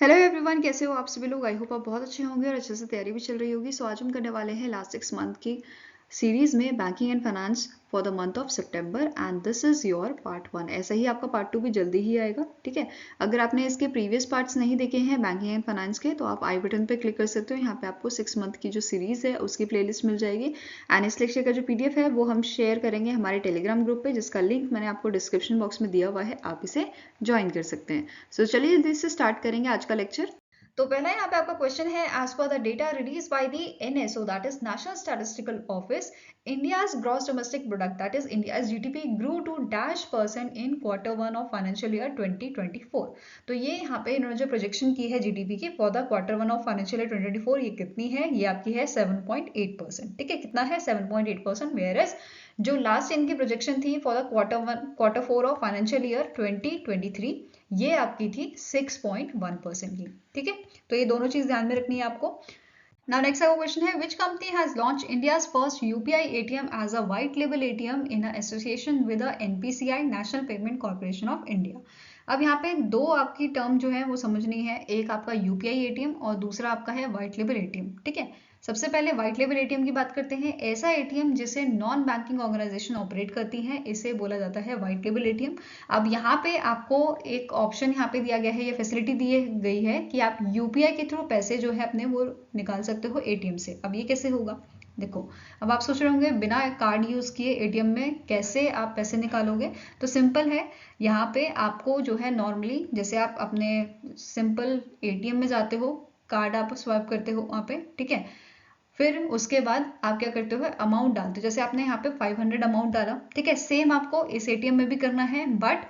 Hello everyone, कैसे हो आप सभी लोग। आई होप आप बहुत अच्छे होंगे और अच्छे से तैयारी भी चल रही होगी। सो आज हम करने वाले हैं लास्ट 6 मंथ की सीरीज में banking and finance for the month of September and this is your part 1। ऐसा ही आपका पार्ट 2 भी जल्दी ही आएगा, ठीक है। अगर आपने इसके प्रीवियस पार्ट्स नहीं देखे हैं बैंकिंग एंड फाइनेंस के, तो आप आई बटन पे क्लिक कर सकते हो। यहाँ पे आपको 6 मंथ की जो सीरीज है उसकी प्लेलिस्ट मिल जाएगी एंड इस लेक्चर का जो पीडीएफ है वो हम शेयर करेंगे हमारे टेलीग्राम ग्रुप पे, जिसका लिंक मैंने आपको डिस्क्रिप्शन बॉक्स में दिया हुआ है, आप इसे ज्वाइन कर सकते हैं। सो चलिए जल्दी से स्टार्ट करेंगे आज का लेक्चर। तो पहला यहाँ पे आपका क्वेश्चन है, as per the data release by the NSO that is national statistical office, India's gross domestic product that is India's GDP grew to -% in Q1 of financial year 2024। तो ये यहाँ पे इन्होंने जो प्रोजेक्शन की है जीडीपी की for the Q1 of financial year 2024, ये कितनी है? ये आपकी है 7.8%, ठीक है। कितना है? 7.8%। वेयर एज जो लास्ट इनकी प्रोजेक्शन थी for the Q4 of financial year 2023, ये आपकी थी 6.1% की, ठीक है। तो ये दोनों चीज ध्यान में रखनी है आपको। नाउ नेक्स्ट का क्वेश्चन है, which company has launch India's first UPI ATM as a white label ATM in association with NPCI national payment corporation of India. अब यहाँ पे दो आपकी टर्म जो है वो समझनी है, एक आपका यूपीआई एटीएम और दूसरा आपका है व्हाइट लेबल एटीएम, ठीक है। सबसे पहले व्हाइट लेबल एटीएम की बात करते हैं। ऐसा एटीएम जिसे नॉन बैंकिंग ऑर्गेनाइजेशन ऑपरेट करती है, इसे बोला जाता है व्हाइट लेबल एटीएम। अब यहाँ पे आपको एक ऑप्शन यहाँ पे दिया गया है, ये फैसिलिटी दी गई है कि आप यूपीआई के थ्रू पैसे जो है अपने वो निकाल सकते हो एटीएम से। अब ये कैसे होगा? देखो, अब आप सोच रहे होंगे बिना कार्ड यूज किए एटीएम में कैसे आप पैसे निकालोगे। तो सिंपल है, यहाँ पे आपको जो है नॉर्मली जैसे आप अपने सिंपल एटीएम में जाते हो, कार्ड आप स्वाइप करते हो वहाँ पे, ठीक है। फिर उसके बाद आप क्या करते हो, अमाउंट डालते हो। जैसे आपने यहाँ पे 500 अमाउंट डाला, ठीक है। सेम आपको इस एटीएम में भी करना है, बट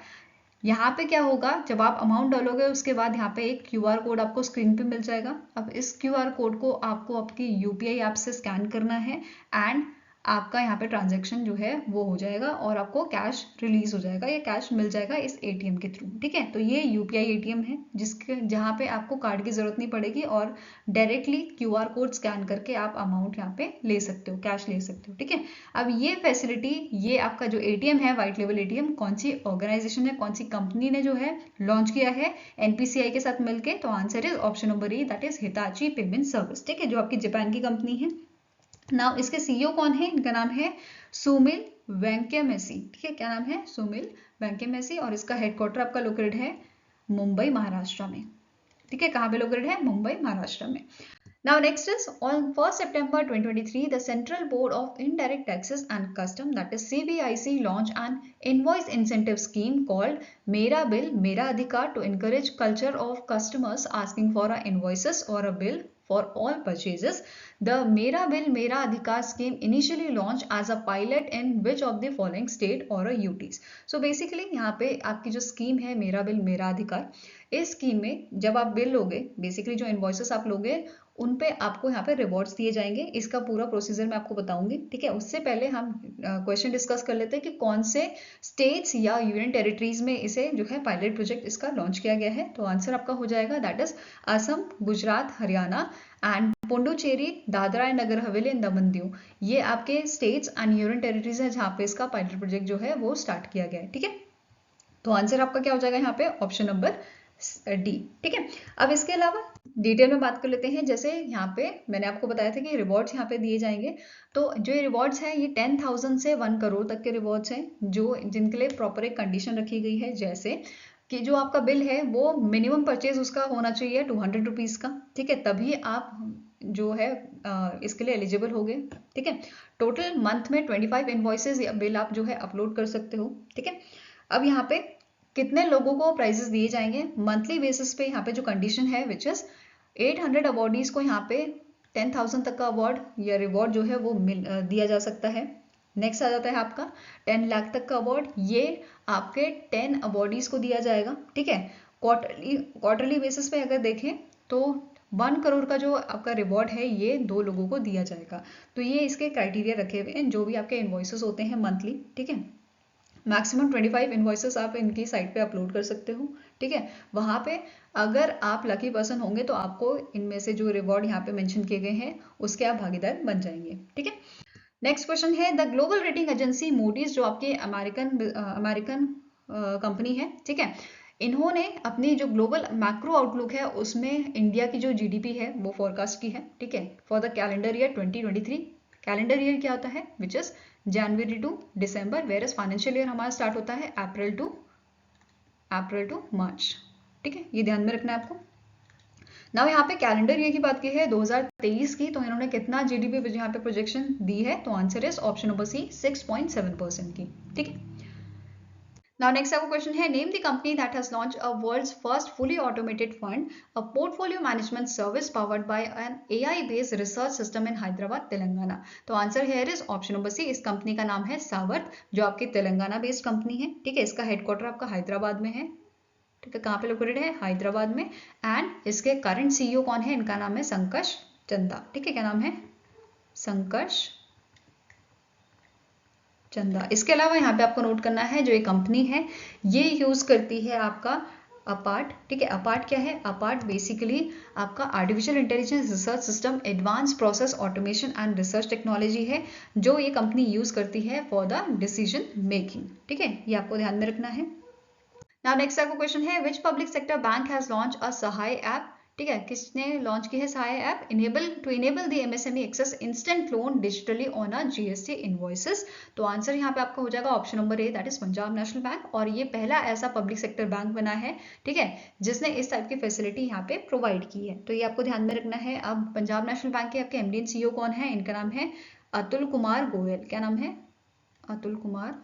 यहाँ पे क्या होगा, जब आप अमाउंट डालोगे उसके बाद यहाँ पे एक क्यूआर कोड आपको स्क्रीन पे मिल जाएगा। अब इस क्यूआर कोड को आपको आपकी यूपीआई ऐप से स्कैन करना है एंड आपका यहाँ पे ट्रांजैक्शन जो है वो हो जाएगा और आपको कैश रिलीज हो जाएगा या कैश मिल जाएगा इस एटीएम के थ्रू, ठीक है। तो ये यूपीआई एटीएम है जिसके जहाँ पे आपको कार्ड की जरूरत नहीं पड़ेगी और डायरेक्टली क्यूआर कोड स्कैन करके आप अमाउंट यहाँ पे ले सकते हो, कैश ले सकते हो, ठीक है। अब ये फैसिलिटी, ये आपका जो एटीएम है व्हाइट लेबल एटीएम, कौन सी ऑर्गेनाइजेशन है, कौन सी कंपनी ने जो है लॉन्च किया है एनपीसीआई के साथ मिलके? तो answer is option number E, that is Hitachi payment service, ठीक है, जो आपकी जापान की कंपनी है। नाउ इसके सीईओ कौन है? इनका नाम है सुमिल वेंकटेमेसी, ठीक है। क्या नाम है? सुमिल वेंकटेमेसी। और इसका हेडक्वार्टर आपका लोकेटेड है मुंबई महाराष्ट्र में, ठीक है। कहाँ पे लोकेटेड है? मुंबई महाराष्ट्र में। Now next is, on 1st September 2023, the Central Board of Indirect Taxes and Custom, that is CBIC, launched an invoice incentive scheme called Mera Bill Mera Adhikar to encourage culture of customers asking for a invoices or a bill for all purchases. The Mera Bill Mera Adhikar scheme initially launched as a pilot in which of the following state or a UTs. So basically यहाँ पे आपकी जो scheme है मेरा bill मेरा अधिकार, इस scheme में जब आप बिल लोगे, बेसिकली जो इनवॉइसेस आप लोगे उन पे आपको यहाँ पे रिवॉर्ड्स दिए जाएंगे। इसका पूरा प्रोसीजर मैं आपको बताऊंगी, ठीक है। उससे पहले हम क्वेश्चन डिस्कस कर लेते हैं कि कौन से स्टेट्स या यूनियन टेरिटरीज में इसे जो है पायलट प्रोजेक्ट इसका लॉन्च किया गया है। तो आंसर आपका हो जाएगा that is Assam, Gujarat, Haryana and Puducherry, Dadra and Nagar Haveli and Daman Diu. ये आपके स्टेट्स एंड यूनियन टेरिटरीज है जहाँ पे इसका पायलट प्रोजेक्ट जो है वो स्टार्ट किया गया है, ठीक है। तो आंसर आपका क्या हो जाएगा यहाँ पे? ऑप्शन नंबर डी, ठीक है। अब इसके अलावा डिटेल में बात कर लेते हैं। जैसे यहाँ पे मैंने आपको बताया था कि रिवॉर्ड्स यहाँ पे दिए जाएंगे। तो जो ये रिवॉर्ड्स हैं ये 10,000 से 1 करोड़ तक के रिवॉर्ड्स हैं, जो जिनके लिए प्रॉपर एक कंडीशन रखी गई है। जैसे कि जो आपका बिल है वो मिनिमम परचेज उसका होना चाहिए 200 रुपीज का, ठीक है, तभी आप जो है इसके लिए एलिजिबल हो गए, ठीक है। टोटल मंथ में 25 इनवॉइसेज या बिल आप जो है अपलोड कर सकते हो, ठीक है। अब यहाँ पे कितने लोगों को प्राइजेस दिए जाएंगे मंथली बेसिस पे? यहाँ पे जो कंडीशन है विच इज 800 अवॉर्डीज को यहाँ पे 10,000 तक का अवार्ड या रिवॉर्ड जो है वो दिया जा सकता है। नेक्स्ट आ जाता है आपका 10 लाख तक का अवार्ड, ये आपके 10 अवॉर्डीज को दिया जाएगा, ठीक है। क्वार्टरली बेसिस पे अगर देखें तो 1 करोड़ का जो आपका रिवॉर्ड है ये 2 लोगों को दिया जाएगा। तो ये इसके क्राइटेरिया रखे हुए हैं जो भी आपके इनवॉइसेस होते हैं मंथली, ठीक है। मैक्सिमम 25 इनवॉइसेस आप इनकी साइट पे अपलोड कर सकते हो, ठीक है। वहां पे अगर आप लकी पर्सन होंगे तो आपको इनमें से जो रिवॉर्ड यहाँ पे मेंशन किए गए हैं उसके आप भागीदार बन जाएंगे, ठीक है। नेक्स्ट क्वेश्चन है, the global rating agency Moody's, जो आपकी अमेरिकन कंपनी है, ठीक है, इन्होंने अपनी जो ग्लोबल मैक्रो आउटलुक है उसमें इंडिया की जो जीडीपी है वो फोरकास्ट की है, ठीक है, for the calendar year 2023। Calendar year क्या होता है, which is January to December, whereas financial year हमारा स्टार्ट होता है अप्रैल टू मार्च, ठीक है, ये ध्यान में रखना है आपको। ना यहाँ पे कैलेंडर ईयर की बात की है 2023 की, तो इन्होंने कितना जीडीपी यहाँ पे प्रोजेक्शन दी है, तो answer is option number C 6.7% की, ठीक है। Now next our question है, name the company that has launched a world's first fully automated fund, a portfolio management service powered by an AI-based research system in Hyderabad, Telangana। तो answer here is option number C, इस company का नाम है सावर्थ, जो आपकी Telangana based company है, ठीक है, इसका हेडक्वार्टर आपका हैदराबाद में है, ठीक है, कहाँ पे लोकेटेड है, हैदराबाद में। एंड इसके करंट सीईओ कौन है, इनका नाम है संकर्ष चंदा, ठीक है, क्या नाम है, संकर्ष चंदा। इसके अलावा यहाँ पे आपको नोट करना है, जो ये कंपनी है ये यूज करती है आपका अपार्ट, ठीक है, अपार्ट क्या है, अपार्ट बेसिकली आपका artificial intelligence research system, advance process automation and research technology है, जो ये कंपनी यूज करती है फॉर द डिसीजन मेकिंग, ठीक है, ये आपको ध्यान में रखना है। नाउ नेक्स्ट आपका क्वेश्चन है, which public sector bank has launch a Sahay app, ठीक है, किसने लॉन्च की है Sahay app, enable the MSME access instant loan digitally on a GST invoices. तो आंसर यहाँ पे आपका हो जाएगा option number A, that is Punjab National Bank, और ये पहला ऐसा पब्लिक सेक्टर बैंक बना है, ठीक है, जिसने इस टाइप की फैसिलिटी यहाँ पे प्रोवाइड की है, तो ये आपको ध्यान में रखना है। अब पंजाब नेशनल बैंक के आपके एमडी सीईओ कौन है, इनका नाम है अतुल कुमार गोयल, क्या नाम है, अतुल कुमार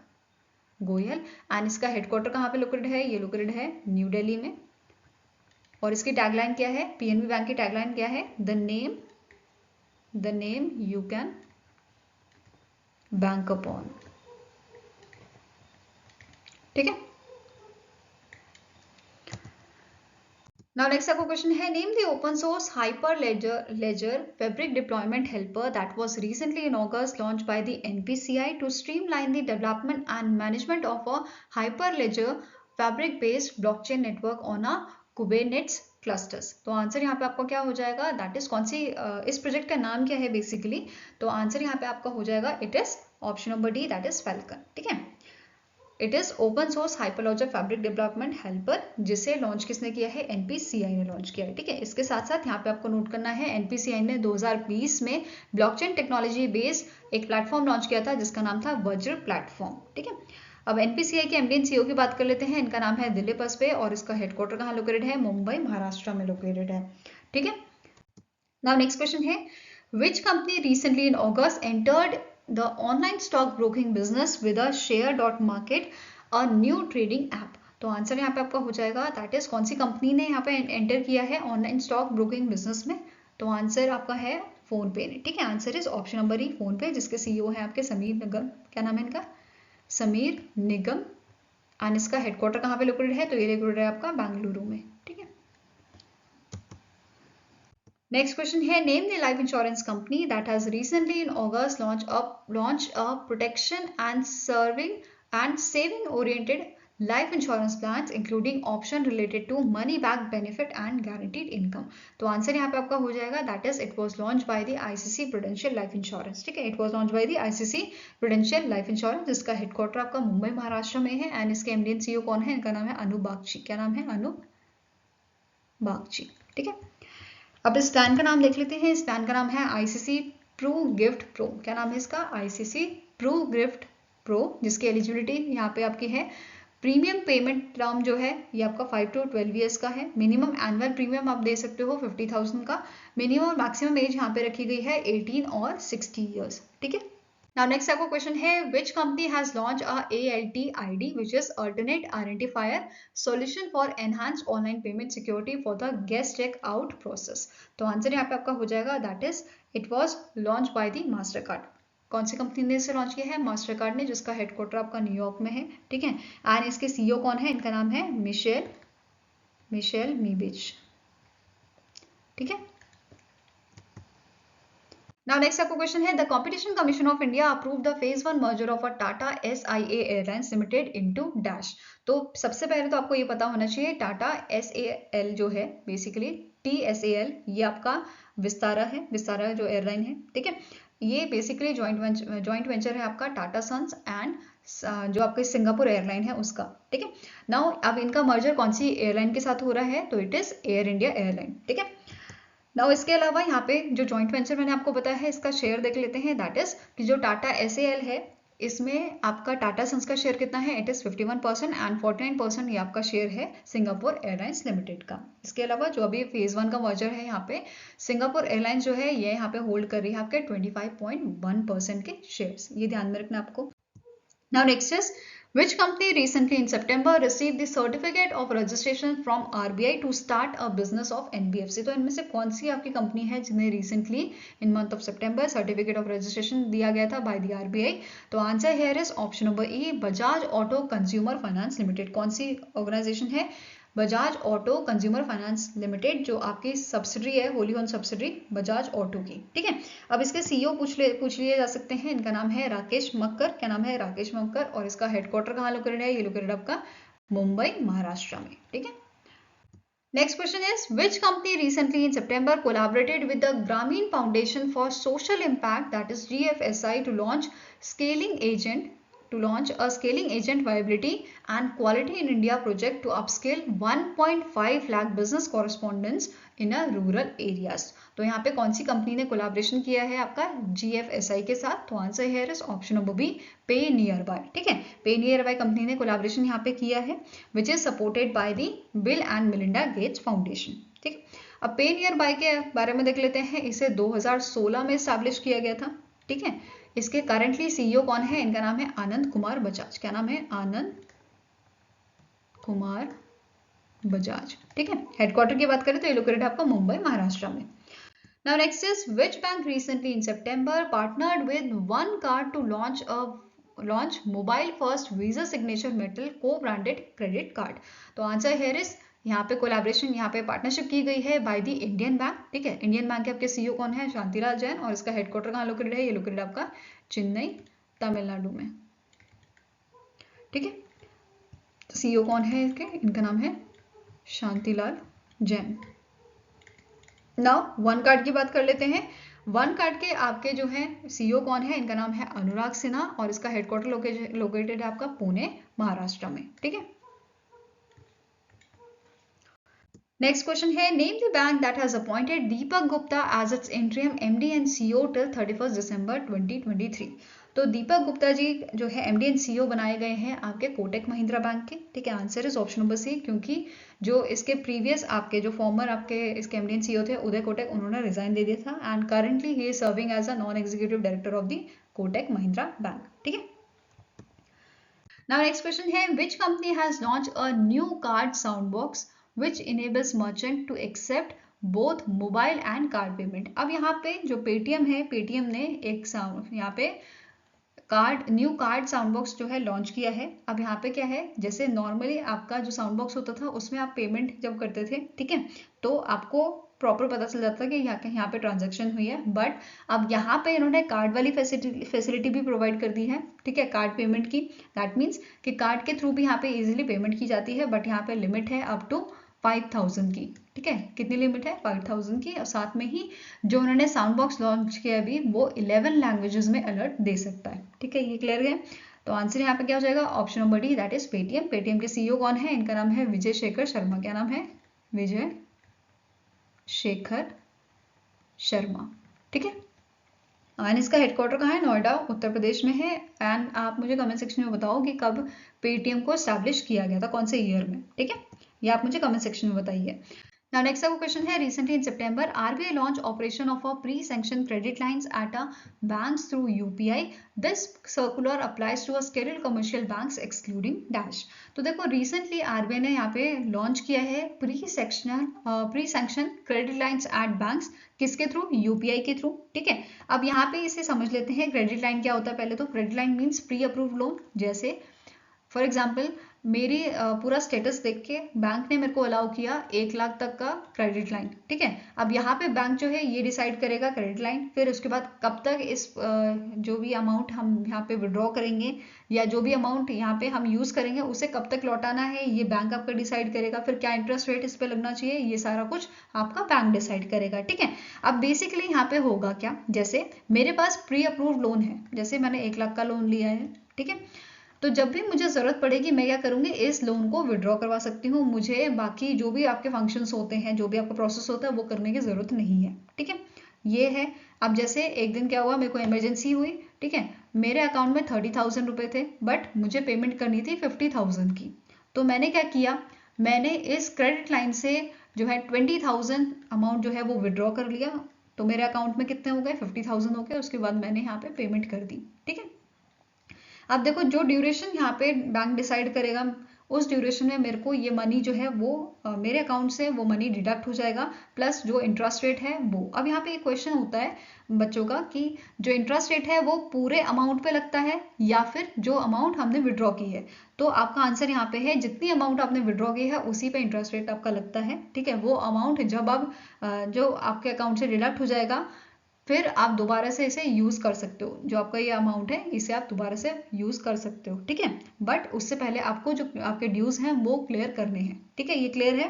गोयल। एंड इसका हेडक्वार्टर कहाँ पे लोकेटेड है, ये लोकेटेड है न्यू दिल्ली में। और इसकी टैगलाइन क्या है, पीएनबी बैंक की टैगलाइन क्या है, the name you can bank upon, ठीक है। नाउ नेक्स्ट आपका क्वेश्चन है, name the open source Hyperledger fabric deployment helper that was recently in August launch by the NPCI to streamline the development and management of a Hyperledger fabric based blockchain network on a Kubernetes clusters. तो answer यहाँ पे आपका क्या हो जाएगा, that is कौन सी इस project का नाम क्या है बेसिकली, तो आंसर यहाँ पे आपका हो जाएगा, it is option number D, that is Falcon, ठीक है। It is open source Hyperledger fabric development helper, जिसे लॉन्च किसने किया है, एनपीसीआई ने लॉन्च किया है, ठीक है। इसके साथ साथ यहाँ पे आपको नोट करना है, एनपीसीआई ने 2020 में ब्लॉकचेन टेक्नोलॉजी बेस्ड एक प्लेटफॉर्म लॉन्च किया था जिसका नाम था वज्र प्लेटफॉर्म, ठीक है। अब एनपीसीआई के एमडी एंड सीईओ की बात कर लेते हैं, इनका नाम है दिलीप अस्पे, और इसका हेडक्वार्टर कहाँ लोकेटेड है, मुंबई महाराष्ट्र में लोकेटेड है, ठीक है। नाउ नेक्स्ट क्वेश्चन है, which company recently in August entered the online stock broking business with a share.market, a new trading app। तो आंसर यहाँ पे आपका हो जाएगा, दैट इज कौन सी कंपनी ने यहाँ पे एंटर किया है ऑनलाइन स्टॉक ब्रोकिंग बिजनेस में, तो आंसर आपका है फोन पे ने, ठीक है, answer is option number E, phone पे, जिसके सीईओ है आपके समीर निगम, क्या नाम है इनका, समीर निगम। एंड इसका हेडक्वार्टर कहाँ पे लोकेटेड है, तो ये लोकेटेड है आपका बेंगलुरु में, ठीक है। नेक्स्ट क्वेश्चन है, name the life insurance company that has recently in August launch a protection and saving oriented life insurance plans including option related to money back benefit and guaranteed income. तो answer यहाँ पे आपका हो जाएगा, that is it was launch by the ICC prudential life insurance, ठीक है, it was launch by the ICC prudential life insurance, जिसका headquarter आपका मुंबई महाराष्ट्र में है। एंड इसके एमडी एंड सीईओ कौन है, इनका नाम है अनूप बागची, क्या नाम है, अनूप बागची, ठीक है। अब इस प्लान का नाम देख लेते हैं, इस प्लान का नाम है आईसीसी प्रू गिफ्ट प्रो, क्या नाम है इसका, आईसीसी प्रू गिफ्ट प्रो, जिसकी एलिजिबिलिटी यहाँ पे आपकी है, प्रीमियम पेमेंट टर्म जो है ये आपका 5 to 12 ईयर्स का है, मिनिमम एनुअल प्रीमियम आप दे सकते हो 50,000 का, मिनिमम और मैक्सिमम एज यहाँ पे रखी गई है 18 और 60 ईयर्स, ठीक है। Now next आपका क्वेश्चन है, which company has launched a ALTID which is alternate identifier solution for enhanced online payment security for the guest check out process। तो आंसर यहाँ पे आपका हो जाएगा, that is it was launched by the Mastercard। कौन सी company ने इसे launch किया है, मास्टरकार्ड ने, जिसका हेडक्वार्टर आपका न्यूयॉर्क में है, ठीक है। एंड इसके सीईओ कौन है, इनका नाम है मिशेल मीबिच, ठीक है। Now next आपको क्वेश्चन है, the Competition Commission of India approve the phase 1 merger of a Tata SIA airlines limited into dash. तो सबसे पहले तो आपको ये पता होना चाहिए, टाटा SAL जो है बेसिकली TSAL, ये आपका विस्तारा है, विस्तारा जो एयरलाइन है, ठीक है। ये बेसिकली जॉइंट वेंचर है आपका टाटा सन्स एंड जो आपका सिंगापुर एयरलाइन है उसका, ठीक है। नाउ अब इनका मर्जर कौन सी एयरलाइन के साथ हो रहा है, तो it is air India airline, ठीक है। नाउ इसके अलावा यहाँ पे जो जॉइंट वेंचर मैंने आपको बताया है इसका शेयर देख लेते हैं, दैट इज कि जो टाटा SAL है इसमें आपका टाटा सन्स का शेयर कितना है, इट इज 51% एंड 49% ये आपका शेयर है सिंगापुर एयरलाइंस लिमिटेड का। इसके अलावा जो अभी फेज 1 का मर्जर है यहाँ पे सिंगापुर एयरलाइंस जो है ये यहाँ पे होल्ड कर रही है आपके 25.1% के शेयर्स, ये ध्यान में रखना आपको। Now next is, which company recently in September received the certificate of registration from RBI to start a business of NBFC? तो इनमें से कौन सी आपकी कंपनी है जिन्हें recently in month of September certificate of registration दिया गया था by the RBI? तो answer here is option number E, Bajaj auto consumer finance limited. कौन सी ऑर्गेनाइजेशन है, Bajaj auto consumer finance limited, जो आपकी सब्सिडरी है, Holi own subsidiary Bajaj auto की, ठीक है। अब इसके CEO पूछ लिए जा सकते हैं, इनका नाम है राकेश मक्कर। क्या नाम है, राकेश मक्कर, और इसका हेडक्वार्टर कहाँ लोकेटेड है, ये लोकेटेड आपका मुंबई महाराष्ट्र में, ठीक है। Next question is, which company recently in September collaborated with the Grameen Foundation for Social Impact, that is GFSI, to launch a scaling agent viability and quality in India project to upscale 1.5 lakh business correspondents in a rural areas? तो यहाँ पे कौन सी company ने collaboration किया है आपका GFSI के साथ, तो आंसर है ऑप्शन नंबर बी, पे नियर बाय, ठीक है। पे नियर बाय कंपनी ने कोलैबोरेशन यहाँ पे किया है which is supported by the bill and Melinda Gates foundation, ठीक। अब पे नियर बाय के बारे में देख लेते हैं, इसे 2016 में स्टैब्लिश किया गया था, ठीक है। इसके करंटली CEO कौन है, इनका नाम है आनंद कुमार बजाज। क्या नाम है, आनंद कुमार बजाज, ठीक है। हेडक्वार्टर की बात करें तो ये लोकेटेड आपका मुंबई महाराष्ट्र में। Now next is, which bank recently in September partnered with OneCard to launch mobile first Visa signature metal co-branded credit card? तो आंसर here is, यहाँ पे कोलैबोरेशन, यहाँ पे पार्टनरशिप की गई है बाय द इंडियन बैंक, ठीक है। इंडियन बैंक के आपके CEO कौन है, शांतिलाल जैन, और इसका हेडक्वार्टर कहाँ लोकेटेड है, ये लोकेटेड आपका चेन्नई तमिलनाडु में, ठीक है। CEO कौन है इसके, इनका नाम है Shantilal Jain. Now one card की बात कर लेते हैं। वन कार्ड के आपके जो है CEO कौन है, इनका नाम है अनुराग सिन्हा, और इसका हेडक्वार्टर लोकेटेड है आपका पुणे महाराष्ट्र में, ठीक है। नेक्स्ट क्वेश्चन है, name the bank that has appointed Deepak Gupta as its interim MD and CEO till 31 December 2023। तो दीपक गुप्ता जी जो है MD एंड CEO बनाए गए हैं आपके कोटक महिंद्रा बैंक के, ठीक है। Answer is option number C, क्योंकि जो इसके प्रीवियस आपके जो फॉर्मर आपके इसके MD एंड CEO थे उदय कोटक, उन्होंने रिजाइन दे दिया था and currently he is serving as a non executive director of the Kotak Mahindra bank, ठीक है। Now next question है, which company has launched a new card sound box which enables merchant to accept both mobile and card payment? अब यहाँ पे जो Paytm है, Paytm ने एक यहाँ पे न्यू कार्ड साउंड बॉक्स जो है लॉन्च किया है। अब यहाँ पे क्या है, जैसे नॉर्मली आपका जो साउंड बॉक्स होता था उसमें आप पेमेंट जब करते थे, ठीक है, तो आपको प्रॉपर पता चल जाता कि यहाँ पे ट्रांजैक्शन हुई है, बट अब यहाँ पे इन्होंने कार्ड वाली फैसिलिटी भी प्रोवाइड कर दी है, ठीक है, कार्ड पेमेंट की। दैट मीन्स कि कार्ड के थ्रू भी यहाँ पे इजीली पेमेंट की जाती है, बट यहाँ पे लिमिट है अप टू 5000 की, ठीक है। कितनी लिमिट है, 5000 की, और साथ में ही जो उन्होंने साउंड बॉक्स लॉन्च किया अभी वो 11 लैंग्वेजेस में अलर्ट दे सकता है, ठीक है। ये क्लियर है, तो आंसर यहाँ पे क्या हो जाएगा, option number D, that is Paytm. Paytm के CEO कौन है, इनका नाम है विजय शेखर शर्मा। क्या नाम है, विजय शेखर शर्मा, ठीक है। एंड इसका हेडक्वार्टर कहाँ है, नोएडा उत्तर प्रदेश में है। एंड आप मुझे कमेंट सेक्शन में बताओ कि कब पेटीएम को एस्टैब्लिश किया गया था, कौन से ईयर में, ठीक है, ये आप मुझे कमेंट सेक्शन में बताइए। Now next आपको क्वेश्चन है, recently in September RBI launched operation of a pre-sanctioned credit lines at a banks through UPI. This circular applies to a scheduled commercial banks excluding dash. तो देखो recently RBI ने यहाँ पे launch किया है pre-sanctioned credit lines at banks, किसके through, UPI के through, ठीक है। अब यहाँ पे इसे समझ लेते हैं क्रेडिट लाइन क्या होता है। पहले तो credit line means pre approve loan, जैसे फॉर एग्जाम्पल मेरी पूरा स्टेटस देख के बैंक ने मेरे को अलाउ किया 1 लाख तक का क्रेडिट लाइन, ठीक है। अब यहाँ पे बैंक जो है ये डिसाइड करेगा क्रेडिट लाइन, फिर उसके बाद कब तक इस जो भी अमाउंट हम यहाँ पे विड्रॉ करेंगे या जो भी अमाउंट यहाँ पे हम यूज करेंगे उसे कब तक लौटाना है ये बैंक आपका डिसाइड करेगा। फिर क्या इंटरेस्ट रेट इस पे लगना चाहिए ये सारा कुछ आपका बैंक डिसाइड करेगा, ठीक है। अब बेसिकली यहाँ पे होगा क्या, जैसे मेरे पास प्री अप्रूव्ड लोन है, जैसे मैंने 1 लाख का लोन लिया है, ठीक है। तो जब भी मुझे ज़रूरत पड़ेगी मैं क्या करूँगी, इस लोन को विड्रॉ करवा सकती हूँ। मुझे बाकी जो भी आपके फंक्शंस होते हैं, जो भी आपका प्रोसेस होता है वो करने की ज़रूरत नहीं है, ठीक है। ये है। अब जैसे एक दिन क्या हुआ, मेरे को इमरजेंसी हुई, ठीक है। मेरे अकाउंट में 30,000 रुपये थे, बट मुझे पेमेंट करनी थी 50,000 की। तो मैंने क्या किया, मैंने इस क्रेडिट लाइन से जो है 20,000 अमाउंट जो है वो विड्रॉ कर लिया। तो मेरे अकाउंट में कितने हो गए, 50,000 हो गए। उसके बाद मैंने यहाँ पे पेमेंट कर दी, ठीक है। अब देखो जो ड्यूरेशन यहाँ पे बैंक डिसाइड करेगा उस ड्यूरेशन में मेरे को ये मनी जो है वो मेरे अकाउंट से वो मनी डिडक्ट हो जाएगा, प्लस जो इंटरेस्ट रेट है वो। अब यहाँ पे एक क्वेश्चन होता है बच्चों का कि जो इंटरेस्ट रेट है वो पूरे अमाउंट पे लगता है या फिर जो अमाउंट हमने विड्रॉ की है। तो आपका आंसर यहाँ पे है जितनी अमाउंट आपने विड्रॉ की है उसी पे इंटरेस्ट रेट आपका लगता है, ठीक है। वो अमाउंट जब अब जो आपके अकाउंट से डिडक्ट हो जाएगा फिर आप दोबारा से इसे यूज कर सकते हो। जो आपका ये अमाउंट है इसे आप दोबारा से यूज कर सकते हो, ठीक है। बट उससे पहले आपको जो आपके ड्यूज हैं वो क्लियर करने हैं, ठीक है। ये क्लियर है।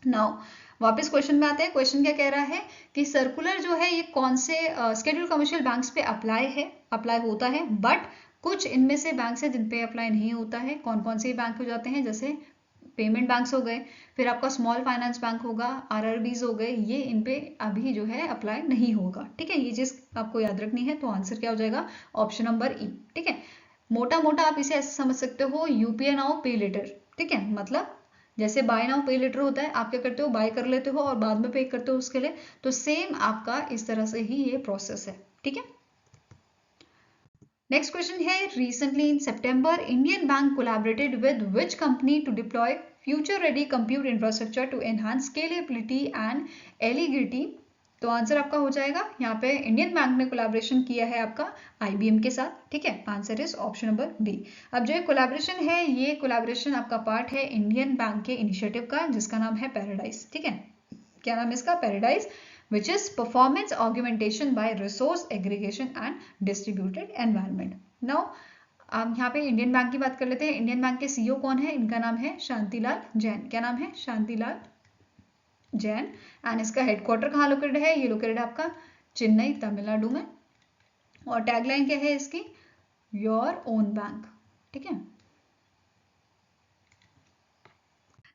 नाउ वापस क्वेश्चन में आते हैं। क्वेश्चन क्या कह रहा है कि सर्कुलर जो है ये कौन से शेड्यूल कमर्शियल बैंक्स पे अप्लाई होता है, बट कुछ इनमें से बैंक है जिन पे अप्लाई नहीं होता है। कौन कौन से बैंक हो जाते हैं, जैसे पेमेंट बैंक्स हो गए, फिर आपका स्मॉल फाइनेंस बैंक होगा, आरआरबीज हो गए, ये इन पे अभी जो है अप्लाई नहीं होगा, ठीक है। ये चीज आपको याद रखनी है। तो आंसर क्या हो जाएगा, ऑप्शन नंबर ई, ठीक है। मोटा मोटा आप इसे ऐसे समझ सकते हो, यूपीआई नाउ पे लेटर, ठीक है। मतलब जैसे बाय नाउ पे लेटर होता है, आप क्या करते हो, बाय कर लेते हो और बाद में पे करते हो उसके लिए। तो सेम आपका इस तरह से ही ये प्रोसेस है, ठीक है। नेक्स्ट क्वेश्चन है, recently in September Indian bank collaborated with which company to deploy future ready compute infrastructure to enhance scalability and eligibility. तो आंसर आपका हो जाएगा यहाँ पे इंडियन बैंक ने कोलैबोरेशन किया है आपका आईबीएम के साथ, ठीक है। Answer is option number B. अब जो ये कोलैबोरेशन है, ये कोलैबोरेशन आपका पार्ट है इंडियन बैंक के इनिशिएटिव का जिसका नाम है पैराडाइज, ठीक है। क्या नाम है इसका, paradise, which is performance augmentation by resource aggregation and distributed environment. Now अब यहाँ पे इंडियन बैंक की बात कर लेते हैं। इंडियन बैंक के सीईओ कौन है, इनका नाम है शांतिलाल जैन। क्या नाम है, शांतिलाल जैन। एंड इसका हेडक्वार्टर कहाँ लोकेटेड है, ये लोकेटेड है आपका चेन्नई तमिलनाडु में। और टैगलाइन क्या है इसकी, योर ओन बैंक, ठीक है।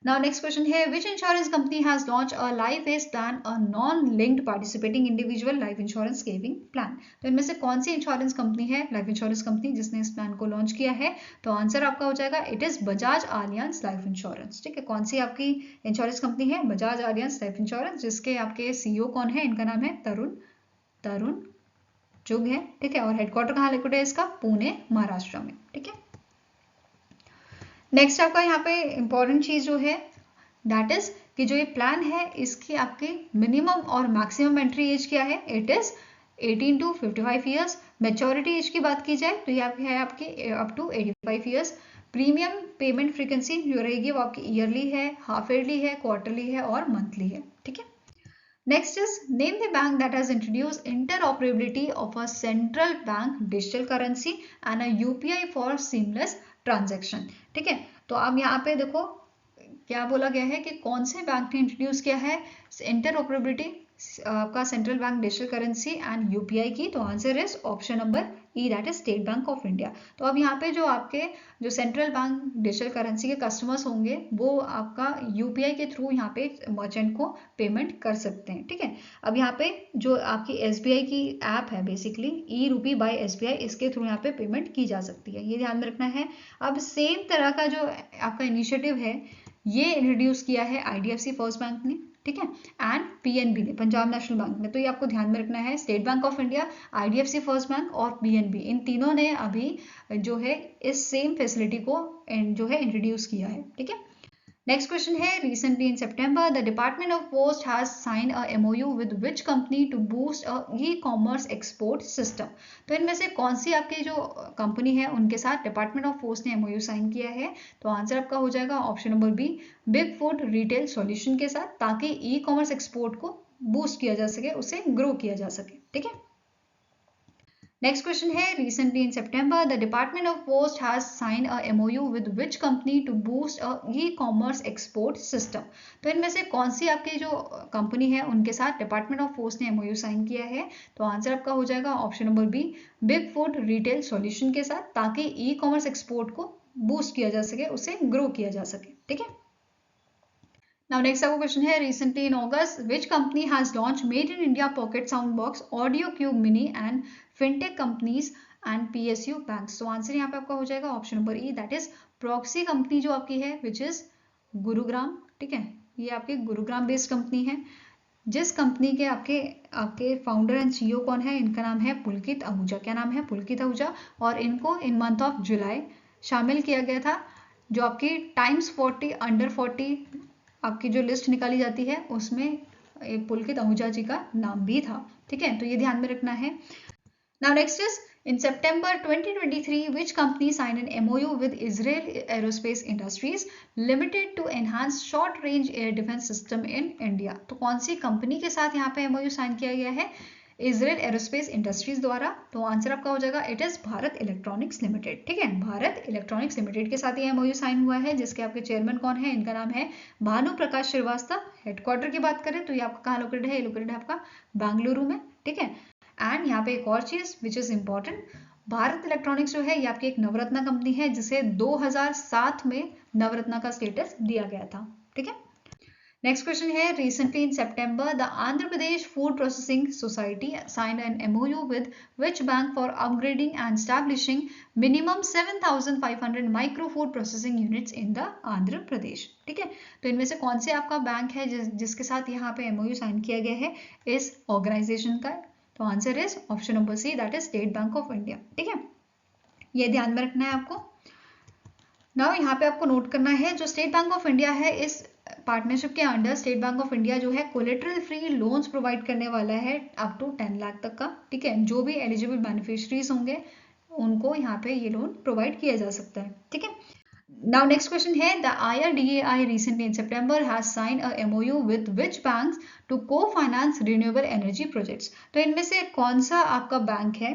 Now next question है, which insurance company has launched a life phase plan, a non-linked participating individual life insurance saving plan? तो इनमें से कौन सी इंश्योरेंस कंपनी है, लाइफ इंश्योरेंस कंपनी जिसने इस प्लान को लॉन्च किया है? तो आंसर आपका हो जाएगा it is Bajaj Allianz life insurance, ठीक है। कौन सी आपकी इंश्योरेंस कंपनी है, बजाज आलियांज लाइफ इंश्योरेंस, जिसके आपके सीईओ कौन है, इनका नाम है तरुण चुग है, ठीक है। और हेडक्वार्टर कहाँ लोकेटेड है इसका, पुणे महाराष्ट्र में, ठीक है। नेक्स्ट आपका यहाँ पे इंपॉर्टेंट चीज जो है दैट इज कि जो ये प्लान है इसकी आपकी मिनिमम और मैक्सिमम एंट्री एज क्या है, it is 18 to 55 years. Maturity age की बात की जाए तो ये है आपकी up to 85 years. Premium payment frequency जो रहेगी वो आपकी ईयरली है, हाफ ईयरली है, क्वार्टरली है और मंथली है, ठीक है। Next is name the bank that has introduced interoperability of a central bank digital currency and a UPI for seamless transaction, ठीक है। तो अब यहाँ पे देखो क्या बोला गया है कि कौन से बैंक ने इंट्रोड्यूस किया है इंटरऑपरेबिलिटी आपका central bank digital currency and UPI की। तो answer is option number E, that is state bank of India. तो अब यहाँ पे जो आपके जो सेंट्रल बैंक डिजिटल करेंसी के कस्टमर्स होंगे वो आपका यूपीआई के थ्रू यहाँ पे मर्चेंट को पेमेंट कर सकते हैं, ठीक है। अब यहाँ पे जो आपकी एसबीआई की ऐप है बेसिकली ई रूपी बाय एसबीआई, इसके थ्रू यहाँ पे पेमेंट की जा सकती है, ये ध्यान में रखना है। अब सेम तरह का जो आपका इनिशिएटिव है ये इंट्रोड्यूस किया है आईडीएफसी फर्स्ट बैंक ने, ठीक है, एंड पीएनबी ने, पंजाब नेशनल बैंक ने। तो ये आपको ध्यान में रखना है, state bank of India, IDFC first bank और पीएनबी, इन तीनों ने अभी जो है इस सेम फैसिलिटी को जो है इंट्रोड्यूस किया है, ठीक है। नेक्स्ट क्वेश्चन है recently in September the department of post has sign a MOU with which company to boost a e commerce export system. तो इनमें से कौन सी आपकी जो कंपनी है उनके साथ डिपार्टमेंट ऑफ पोस्ट ने एमओयू साइन किया है? तो आंसर आपका हो जाएगा option number B, big food retail solution के साथ, ताकि ई कॉमर्स एक्सपोर्ट को बूस्ट किया जा सके, उसे ग्रो किया जा सके। ठीक है, नेक्स्ट क्वेश्चन है recently in September the department of post has sign a MOU with which company to boost a e commerce export system. तो इनमें से कौन सी आपकी जो कंपनी है उनके साथ डिपार्टमेंट ऑफ पोस्ट ने एमओयू साइन किया है? तो आंसर आपका हो जाएगा option number B, big food retail solution के साथ, ताकि ई कॉमर्स एक्सपोर्ट को बूस्ट किया जा सके, उसे ग्रो किया जा सके। ठीक है, Now next आपका क्वेश्चन है recently in August which company has launched made in India pocket sound box audio cube mini and fintech companies and PSU banks। तो आंसर यहाँ पे आपका हो जाएगा option number E, that is proxy company जो आपकी है विच इज गुरुग्राम। ठीक है, ये आपकी गुरुग्राम बेस्ड कंपनी है। जिस कंपनी के आपके आपके फाउंडर एंड सीईओ कौन है? इनका नाम है पुलकित आहूजा। क्या नाम है? पुलकित आहूजा। और इनको इन मंथ ऑफ जुलाई शामिल किया गया था जो आपकी टाइम्स 40 अंडर 40 आपकी जो लिस्ट निकाली जाती है उसमें पुलकित आहूजा जी का नाम भी था। ठीक है, तो ये ध्यान में रखना है। Now next is in September 2023 which company signed an MOU with Israel Aerospace Industries Limited to enhance short range air defense system in India। तो कौन सी कंपनी के साथ यहाँ पे MOU साइन किया गया है? इजराइल एरोस्पेस इंडस्ट्रीज द्वारा। तो आंसर आपका हो जाएगा it is Bharat electronics limited. ठीक है, भारत इलेक्ट्रॉनिक्स लिमिटेड के साथ ये एमओयू साइन हुआ है, जिसके आपके चेयरमैन कौन है? इनका नाम है भानु प्रकाश श्रीवास्तव। हेडक्वार्टर की बात करें तो ये आपका कहाँ लोकेटेड है? ये लोकेटेड है आपका बेंगलुरु में। ठीक है, एंड यहाँ पे एक और चीज which is important, Bharat electronics जो है ये आपकी एक नवरत्ना कंपनी है जिसे 2007 में नवरत्ना का स्टेटस दिया गया था। ठीक है, नेक्स्ट क्वेश्चन है recently in September the Andhra Pradesh food processing society signed an MOU with which bank for upgrading and establishing minimum 7,500 micro food processing units in the Andhra Pradesh. ठीक है, तो इनमें से कौन से आपका बैंक है जिसके साथ यहाँ पे एमओयू साइन किया गया है इस ऑर्गेनाइजेशन का? तो answer is option number C, that is state bank of India. ठीक है, ये ध्यान में रखना है आपको। नाउ यहाँ पे आपको नोट करना है जो स्टेट बैंक ऑफ इंडिया है, इस पार्टनरशिप के under state bank of India जो है कोलेटरल फ्री लोन्स प्रोवाइड करने वाला है अप टू 10 लाख तक का। ठीक है, जो भी एलिजिबल बेनिफिशियरीज होंगे उनको यहाँ पे ये लोन प्रोवाइड किया जा सकता है। ठीक है, नाउ नेक्स्ट क्वेश्चन है the IRDAI recently in September has signed a MOU with which banks to co-finance renewable energy projects। तो इनमें से कौन सा आपका बैंक है,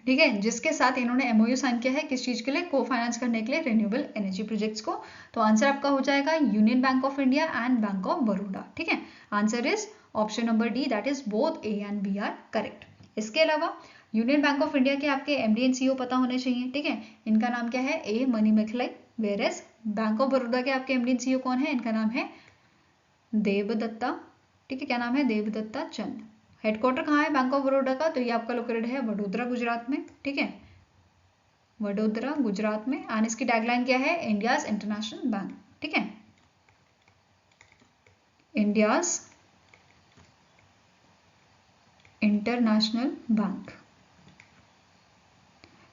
ठीक है, जिसके साथ इन्होंने एमओयू साइन किया है किस चीज के लिए? को फाइनेंस करने के लिए रिन्यूएबल एनर्जी प्रोजेक्ट्स को। तो आंसर आपका हो जाएगा union bank of India and bank of Baroda. ठीक है, answer is option number D, that is both A and B are correct. इसके अलावा यूनियन बैंक ऑफ इंडिया के आपके एमडी एंड सीईओ पता होने चाहिए। ठीक है, इनका नाम क्या है? A Manimekhalai. Whereas Bank of Baroda के आपके एमडी एंड सीईओ कौन है? इनका नाम है देवदत्ता। ठीक है, क्या नाम है? देवदत्ता चंद। हेडक्वार्टर कहाँ है बैंक ऑफ बड़ौदा का? तो ये आपका लोकेटेड है वडोदरा गुजरात में। ठीक है, वडोदरा गुजरात में। एंड इसकी टैगलाइन क्या है? India's international bank. ठीक है, इंडियाज इंटरनेशनल बैंक।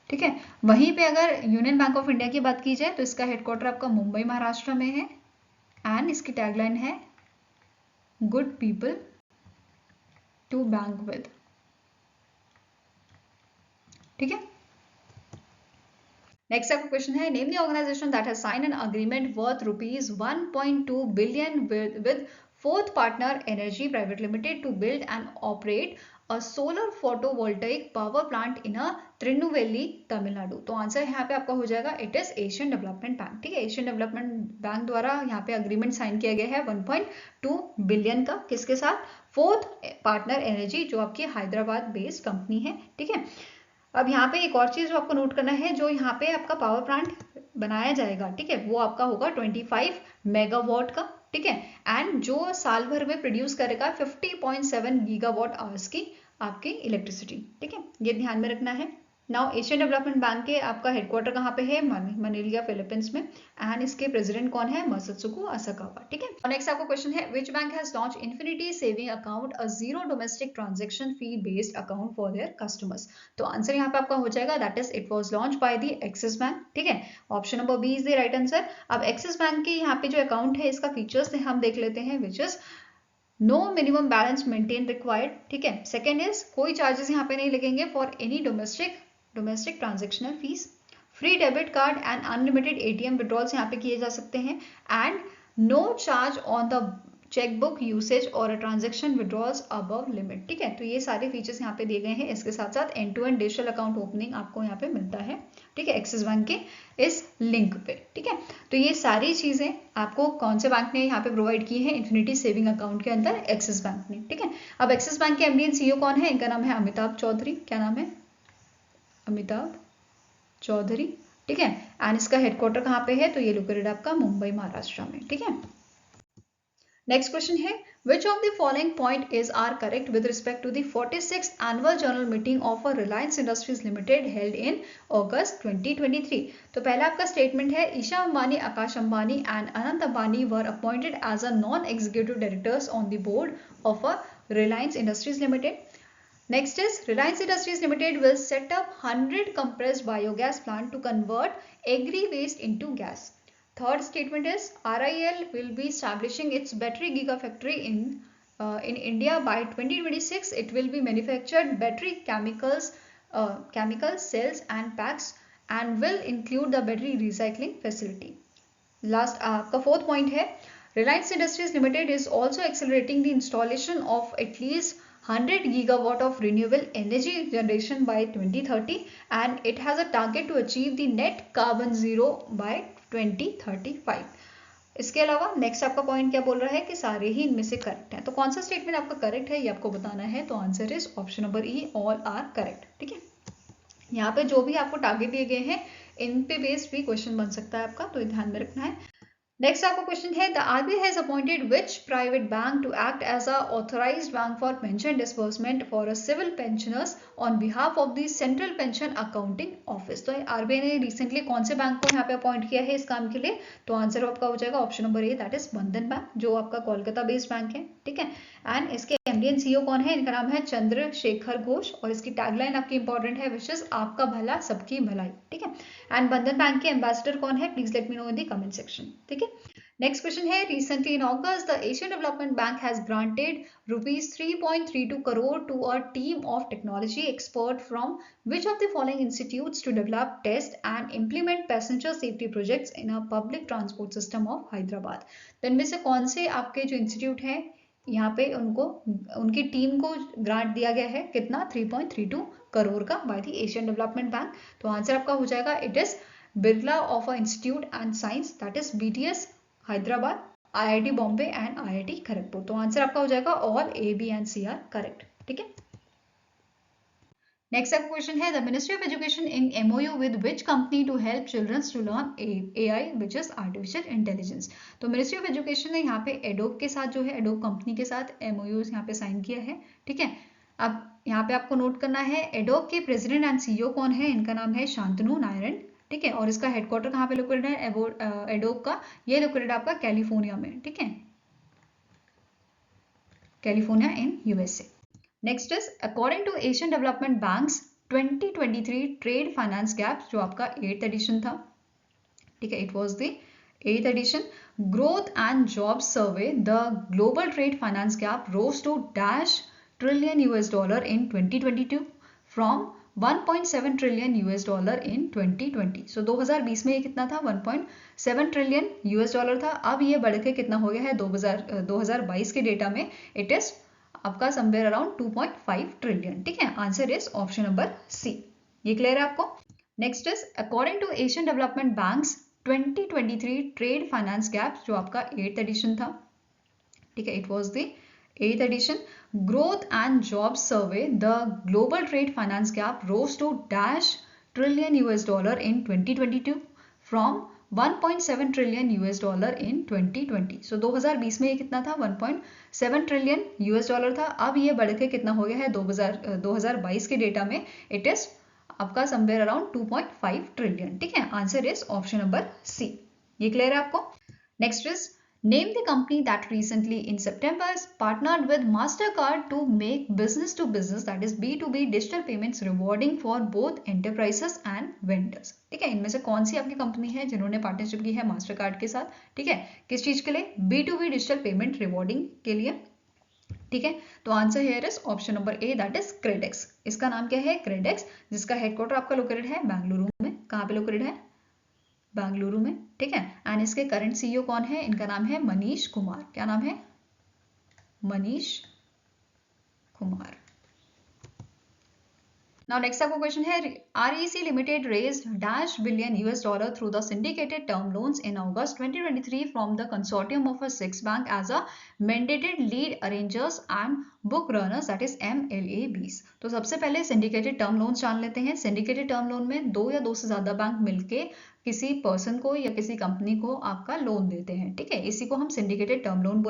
ठीक है, वहीं पे अगर यूनियन बैंक ऑफ इंडिया की बात की जाए तो इसका हेडक्वार्टर आपका मुंबई महाराष्ट्र में है एंड इसकी टैगलाइन है good people to bank with. ठीक है, नेक्स्ट आपका क्वेश्चन है name the organisation that has sign an agreement worth rupees 1.2 billion with Fourth Partner Energy Private Limited to build and operate a solar photovoltaic power plant in a Tirunelveli Tamil Nadu. तो answer यहाँ पे आपका हो जाएगा it is Asian development Bank. ठीक है, Asian development bank द्वारा यहाँ पे अग्रीमेंट साइन किया गया है 1.2 बिलियन का। किसके साथ? फोर्थ पार्टनर एनर्जी जो आपकी हैदराबाद बेस्ड कंपनी है। ठीक है, अब यहाँ पे एक और चीज जो आपको नोट करना है, जो यहाँ पे आपका पावर प्लांट बनाया जाएगा, ठीक है, वो आपका होगा 25 मेगावाट का। ठीक है, एंड जो साल भर में प्रोड्यूस करेगा 50.7 गीगावाट आवर्स की आपकी इलेक्ट्रिसिटी। ठीक है, ये ध्यान में रखना है। नाउ एशियन डेवलपमेंट बैंक के आपका हेडक्वार्टर कहाँ पे है? मनीला फिलीपींस में, एंड इसके प्रेसिडेंट कौन है? Masatsugu Asakawa. ठीक है। नेक्स्ट आपका क्वेश्चन है which bank has launch infinity saving account, a zero domestic transaction fee based account for their customers. तो आंसर यहाँ पे आपका हो जाएगा that is it was launch by the Axis bank. ठीक है, option number B is the right answer. अब Axis bank के यहाँ पे जो अकाउंट है इसका फीचर्स हम देख लेते हैं, which is no minimum balance maintain required. ठीक है, सेकेंड इज कोई चार्जेस यहाँ पे नहीं लगेंगे for any domestic transactional fees, free debit card and unlimited ATM withdrawals यहाँ पे किए जा सकते हैं, and no charge on the chequebook usage और ट्रांजेक्शन विड्रॉल्स अबव लिमिट। ठीक है, तो ये सारे फीचर्स यहाँ पे दिए गए हैं। इसके साथ साथ and to end digital account opening आपको यहाँ पे मिलता है। ठीक है, एक्सिस बैंक के इस लिंक पे। ठीक है, तो ये सारी चीजें आपको कौन से बैंक ने यहाँ पे प्रोवाइड की है? इन्फिनिटी सेविंग अकाउंट के अंदर एक्सिस बैंक ने। ठीक है, अब एक्सिस बैंक के एमडी एंड सीईओ कौन है? इनका नाम है अमिताभ चौधरी। क्या नाम है? अमिताभ चौधरी। ठीक है, एंड इसका हेडक्वार्टर कहाँ पे है? तो ये लोकेटेड आपका मुंबई महाराष्ट्र में। ठीक है, नेक्स्ट क्वेश्चन है which of the following point is are correct with respect to the 46th annual general meeting of a Reliance Industries Limited held in August 2023। तो पहला आपका स्टेटमेंट है Isha Ambani, Akash Ambani and Anant Ambani were appointed as a non executive directors on the board of a Reliance Industries Limited। Next is Reliance Industries Limited will set up 100 compressed biogas plant to convert agri waste into gas। Third statement is RIL will be establishing its battery gigafactory in India by 2026. It will be manufactured battery chemicals, cells and packs, and will include the battery recycling facility. Last आपका fourth point है Reliance Industries Limited is also accelerating the installation of at least 100 gigawatt of renewable energy generation by 2030, and it has a target to achieve the net carbon zero by 2035। इसके अलावा next आपका point क्या बोल रहा है कि सारे ही इनमें से करेक्ट है। तो कौन सा स्टेटमेंट आपका करेक्ट है ये आपको बताना है। तो answer is option number E, all are correct. ठीक है, यहाँ पे जो भी आपको टारगेट दिए गए हैं इन पे बेस्ड भी क्वेश्चन बन सकता है आपका, तो ध्यान में रखना है। नेक्स्ट आपका क्वेश्चन है the RBI has appointed which private bank to act as a authorised bank for pension disbursement for a civil pensioners on behalf of the central pension accounting office. तो आरबीआई ने recently कौन से bank को यहाँ पे appoint किया है इस काम के लिए? तो आंसर आपका हो जाएगा option number A, that is बंधन बैंक, जो आपका कोलकाता बेस्ड बैंक है। ठीक है, एंड इसके एमडी एंड सीईओ कौन है? इनका नाम है चंद्रशेखर घोष, और इसकी टैगलाइन आपकी इंपॉर्टेंट है विच इज आपका भला सबकी भलाई। ठीक है, एंड बंधन बैंक के एम्बेसडर कौन है? Please let me know in the comment section. ठीक है, नेक्स्ट क्वेश्चन है recently in August the Asian development bank has granted rupees 3.32 crore to a team of technology expert from which of the following institutes to develop, test and implement passenger safety projects in a public transport system of Hyderabad. तो इनमें से कौन से आपके जो institute हैं यहाँ पे उनको उनकी टीम को ग्रांट दिया गया है कितना? 3.32 करोड़ का by the Asian development bank. तो आंसर आपका हो जाएगा it is Birla of a institute and science, that is BTS Hyderabad, IIT Bombay and IIT Kharagpur. तो आंसर आपका हो जाएगा all A, B and C are correct. ठीक है, नेक्स्ट आपका क्वेश्चन है the ministry of education in MOU with which company to help childrens to learn AI which is artificial intelligence. तो ministry of education ने यहाँ पे adobe के साथ जो है एडोब कंपनी के साथ MOU यहाँ पे साइन किया है। ठीक है, अब यहाँ पे आपको नोट करना है एडोब के प्रेसिडेंट एंड सीईओ कौन है? इनका नाम है शांतनु नारायण। ठीक है, और इसका हेडक्वार्टर कहाँ पे लोकेटेड है एडोब का? ये लोकेटेड आपका कैलिफोर्निया में। ठीक है, California in USA। Next is according to Asian development banks 2023 trade finance gap, जो आपका 8th एडिशन था। ठीक है, it was the 8th edition growth and job survey, the global trade finance gap rose to dash trillion $US in 2022 from 1.7 trillion $US in 2020। So 2020 में ये कितना था? 1.7 trillion $US था। अब ये बढ़ के कितना हो गया है 2022 के डेटा में? इट इज आपका समवेयर अराउंड 2.5 ट्रिलियन। ठीक है, answer is option number C. ये क्लियर है आपको? Next is according to Asian development banks 2023 trade finance gap, जो आपका 8th एडिशन था। ठीक है, it was the 8th edition growth and job survey, the global trade finance gap rose to dash trillion $US in 2022 from 1.7 trillion $US in 2020। So 2020 में ये कितना था? 1.7 trillion $US था। अब ये बढ़ के कितना हो गया है 2022 के डेटा में? इट इज आपका समवेयर अराउंड 2.5 ट्रिलियन। ठीक है, answer is option number C. ये क्लियर है आपको? Next is name the company that recently in September partnered with Mastercard to make business to business that is B2B digital payments rewarding for both enterprises and vendors। ठीक है, इनमें से कौन सी आपकी company है जिन्होंने पार्टनरशिप की है मास्टर कार्ड के साथ? ठीक है, किस चीज के लिए? B2B डिजिटल पेमेंट रिवॉर्डिंग के लिए। ठीक है, तो answer here is option number A that is Credex. इसका नाम क्या है? क्रेडेक्स, जिसका हेडक्वार्टर आपका लोकेटेड है बेंगलुरु में। कहाँ पे लोकेटेड है? बेंगलुरु में। ठीक है, एंड इसके करंट सीईओ कौन है? इनका नाम है मनीष कुमार। क्या नाम है? मनीष कुमार। Now next आपको क्वेश्चन है, REC Limited raised $billion through the syndicated term loans in August 2023 from the consortium of 6 banks as a mandated lead arrangers and book runners that is MLABs। तो सबसे पहले सिंडिकेटेड टर्म लोन्स जान लेते हैं। Syndicated term loan में दो या दो से ज्यादा बैंक मिलके किसी पर्सन को या किसी कंपनी को आपका लोन देते हैं। ठीक है, इसी को हम सिंडिकेटेड टर्म लोन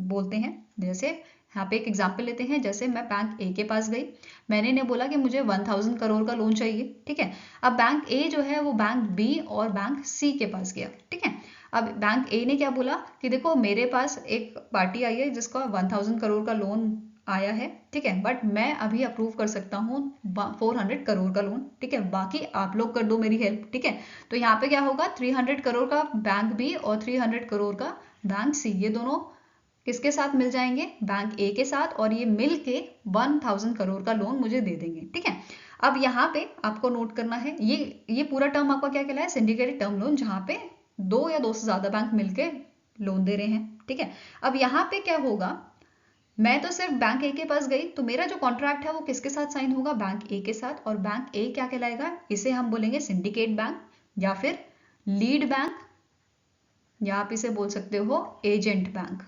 बोलते हैं। जैसे यहाँ पे एक एग्जाम्पल लेते हैं, जैसे मैं बैंक ए के पास गई, मैंने इन्हें बोला कि मुझे 1000 करोड़ का लोन चाहिए। ठीक है, अब बैंक ए जो है वो बैंक बी और बैंक सी के पास गया। ठीक है, अब बैंक ए ने क्या बोला कि देखो मेरे पास एक पार्टी आई है जिसका 1000 करोड़ का लोन आया है। ठीक है, बट मैं अभी अप्रूव कर सकता हूँ 400 करोड़ का लोन। ठीक है, बाकी आप लोग कर दो मेरी हेल्प। ठीक है, तो यहाँ पे क्या होगा? 300 करोड़ का बैंक बी और 300 करोड़ का बैंक सी, ये दोनों किसके साथ मिल जाएंगे? बैंक ए के साथ, और ये मिल के 1000 करोड़ का लोन मुझे दे देंगे। ठीक है, अब यहाँ पे आपको नोट करना है, ये पूरा टर्म आपका क्या कहलाए? सिंडिकेटेड टर्म लोन, जहाँ पे दो या दो से ज्यादा बैंक मिलके लोन दे रहे हैं। ठीक है, अब यहाँ पे क्या होगा? मैं तो सिर्फ बैंक ए के पास गई, तो मेरा जो कॉन्ट्रैक्ट है वो किसके साथ साइन होगा? बैंक ए के साथ। और बैंक ए क्या कहलाएगा? इसे हम बोलेंगे सिंडिकेट बैंक या फिर लीड बैंक, या आप इसे बोल सकते हो एजेंट बैंक।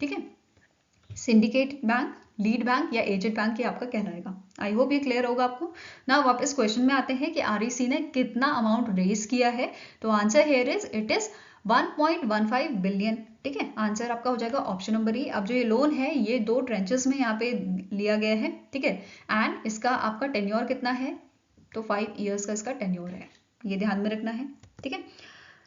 ठीक है, सिंडिकेट बैंक, लीड बैंक या एजेंट बैंक ये आपका कहलाएगा। आई होप ये क्लियर होगा आपको। ना वापस क्वेश्चन में आते हैं कि आरईसी ने कितना अमाउंट रेज किया है। तो answer here is it is 1.15 billion. ठीक है, आंसर आपका हो जाएगा ऑप्शन नंबर ई। अब जो ये लोन है ये 2 ट्रेंचेस में यहाँ पे लिया गया है। ठीक है, एंड इसका आपका टेन्योर कितना है? तो 5 ईयर्स का इसका टेन्योर है, ये ध्यान में रखना है। ठीक है,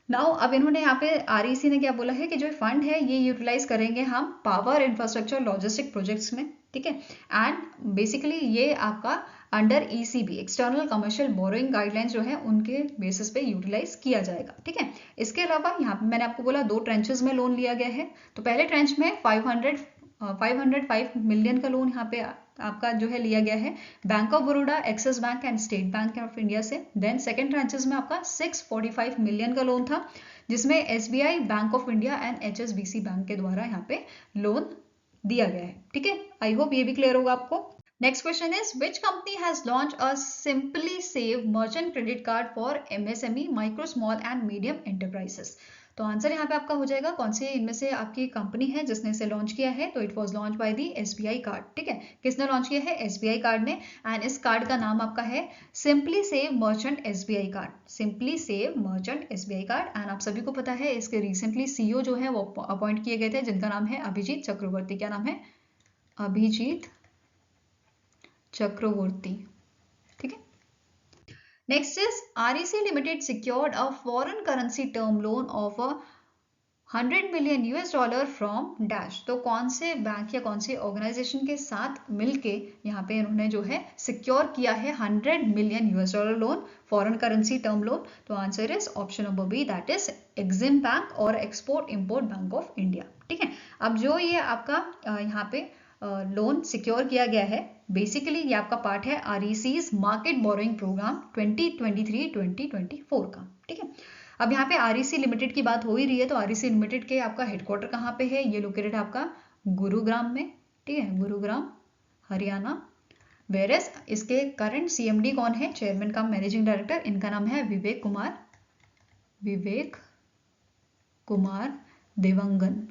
नाउ अब इन्होंने यहाँ पे आरईसी ने क्या बोला है कि जो फंड है ये यूटिलाइज करेंगे हम पावर इंफ्रास्ट्रक्चर लॉजिस्टिक प्रोजेक्ट्स में। ठीक है, एंड बेसिकली ये आपका under ECB external commercial borrowing guidelines जो है उनके बेसिस पे यूटिलाइज किया जाएगा। ठीक है, इसके अलावा यहाँ पे मैंने आपको बोला 2 ट्रेंचेस में लोन लिया गया है। तो पहले ट्रेंच में 505 मिलियन का लोन यहाँ पे आपका जो है लिया गया है bank of Baroda, axis bank and state bank of India से। देन सेकंड ट्रांचेस में आपका 645 मिलियन का लोन था, जिसमें SBI, bank of India and HSBC bank के द्वारा यहाँ पे लोन दिया गया है। ठीक है, आई होप ये भी क्लियर होगा आपको। Next question is which company has launch a simply save merchant credit card for MSME, micro, small and medium enterprises. तो आंसर यहाँ पे आपका हो जाएगा कौन सी इनमें से आपकी कंपनी है जिसने इसे लॉन्च किया है? तो it was launch by the SBI card. ठीक है, किसने लॉन्च किया है? एसबीआई कार्ड ने। एंड इस कार्ड का नाम आपका है simply save merchant SBI card. Simply save merchant SBI card. And आप सभी को पता है इसके रिसेंटली सीईओ जो है वो अपॉइंट किए गए थे, जिनका नाम है अभिजीत चक्रवर्ती। क्या नाम है? अभिजीत चक्रवर्ती। ठीक है, next is REC Limited secured a foreign currency term loan of $100 million from dash. तो कौन से बैंक या कौन से ऑर्गेनाइजेशन के साथ मिलके यहाँ पे इन्होंने जो है सिक्योर किया है $100 million loan, foreign currency term loan? तो answer is option number B that is EXIM Bank और Export Import Bank of India. ठीक है, अब जो ये आपका यहाँ पे लोन सिक्योर किया गया है, बेसिकली ये आपका पार्ट है REC's मार्केट बोरोइंग प्रोग्राम 2023-2024 का। ठीक है, अब यहाँ पे REC लिमिटेड की बात हो ही रही है, तो REC लिमिटेड के आपका हेडक्वार्टर कहाँ पे है? ये लोकेटेड है आपका गुरुग्राम में। ठीक है, गुरुग्राम हरियाणा। वेरएस इसके करंट CMD कौन है? चेयरमैन कम मैनेजिंग डायरेक्टर, इनका नाम है विवेक कुमार देवंगन।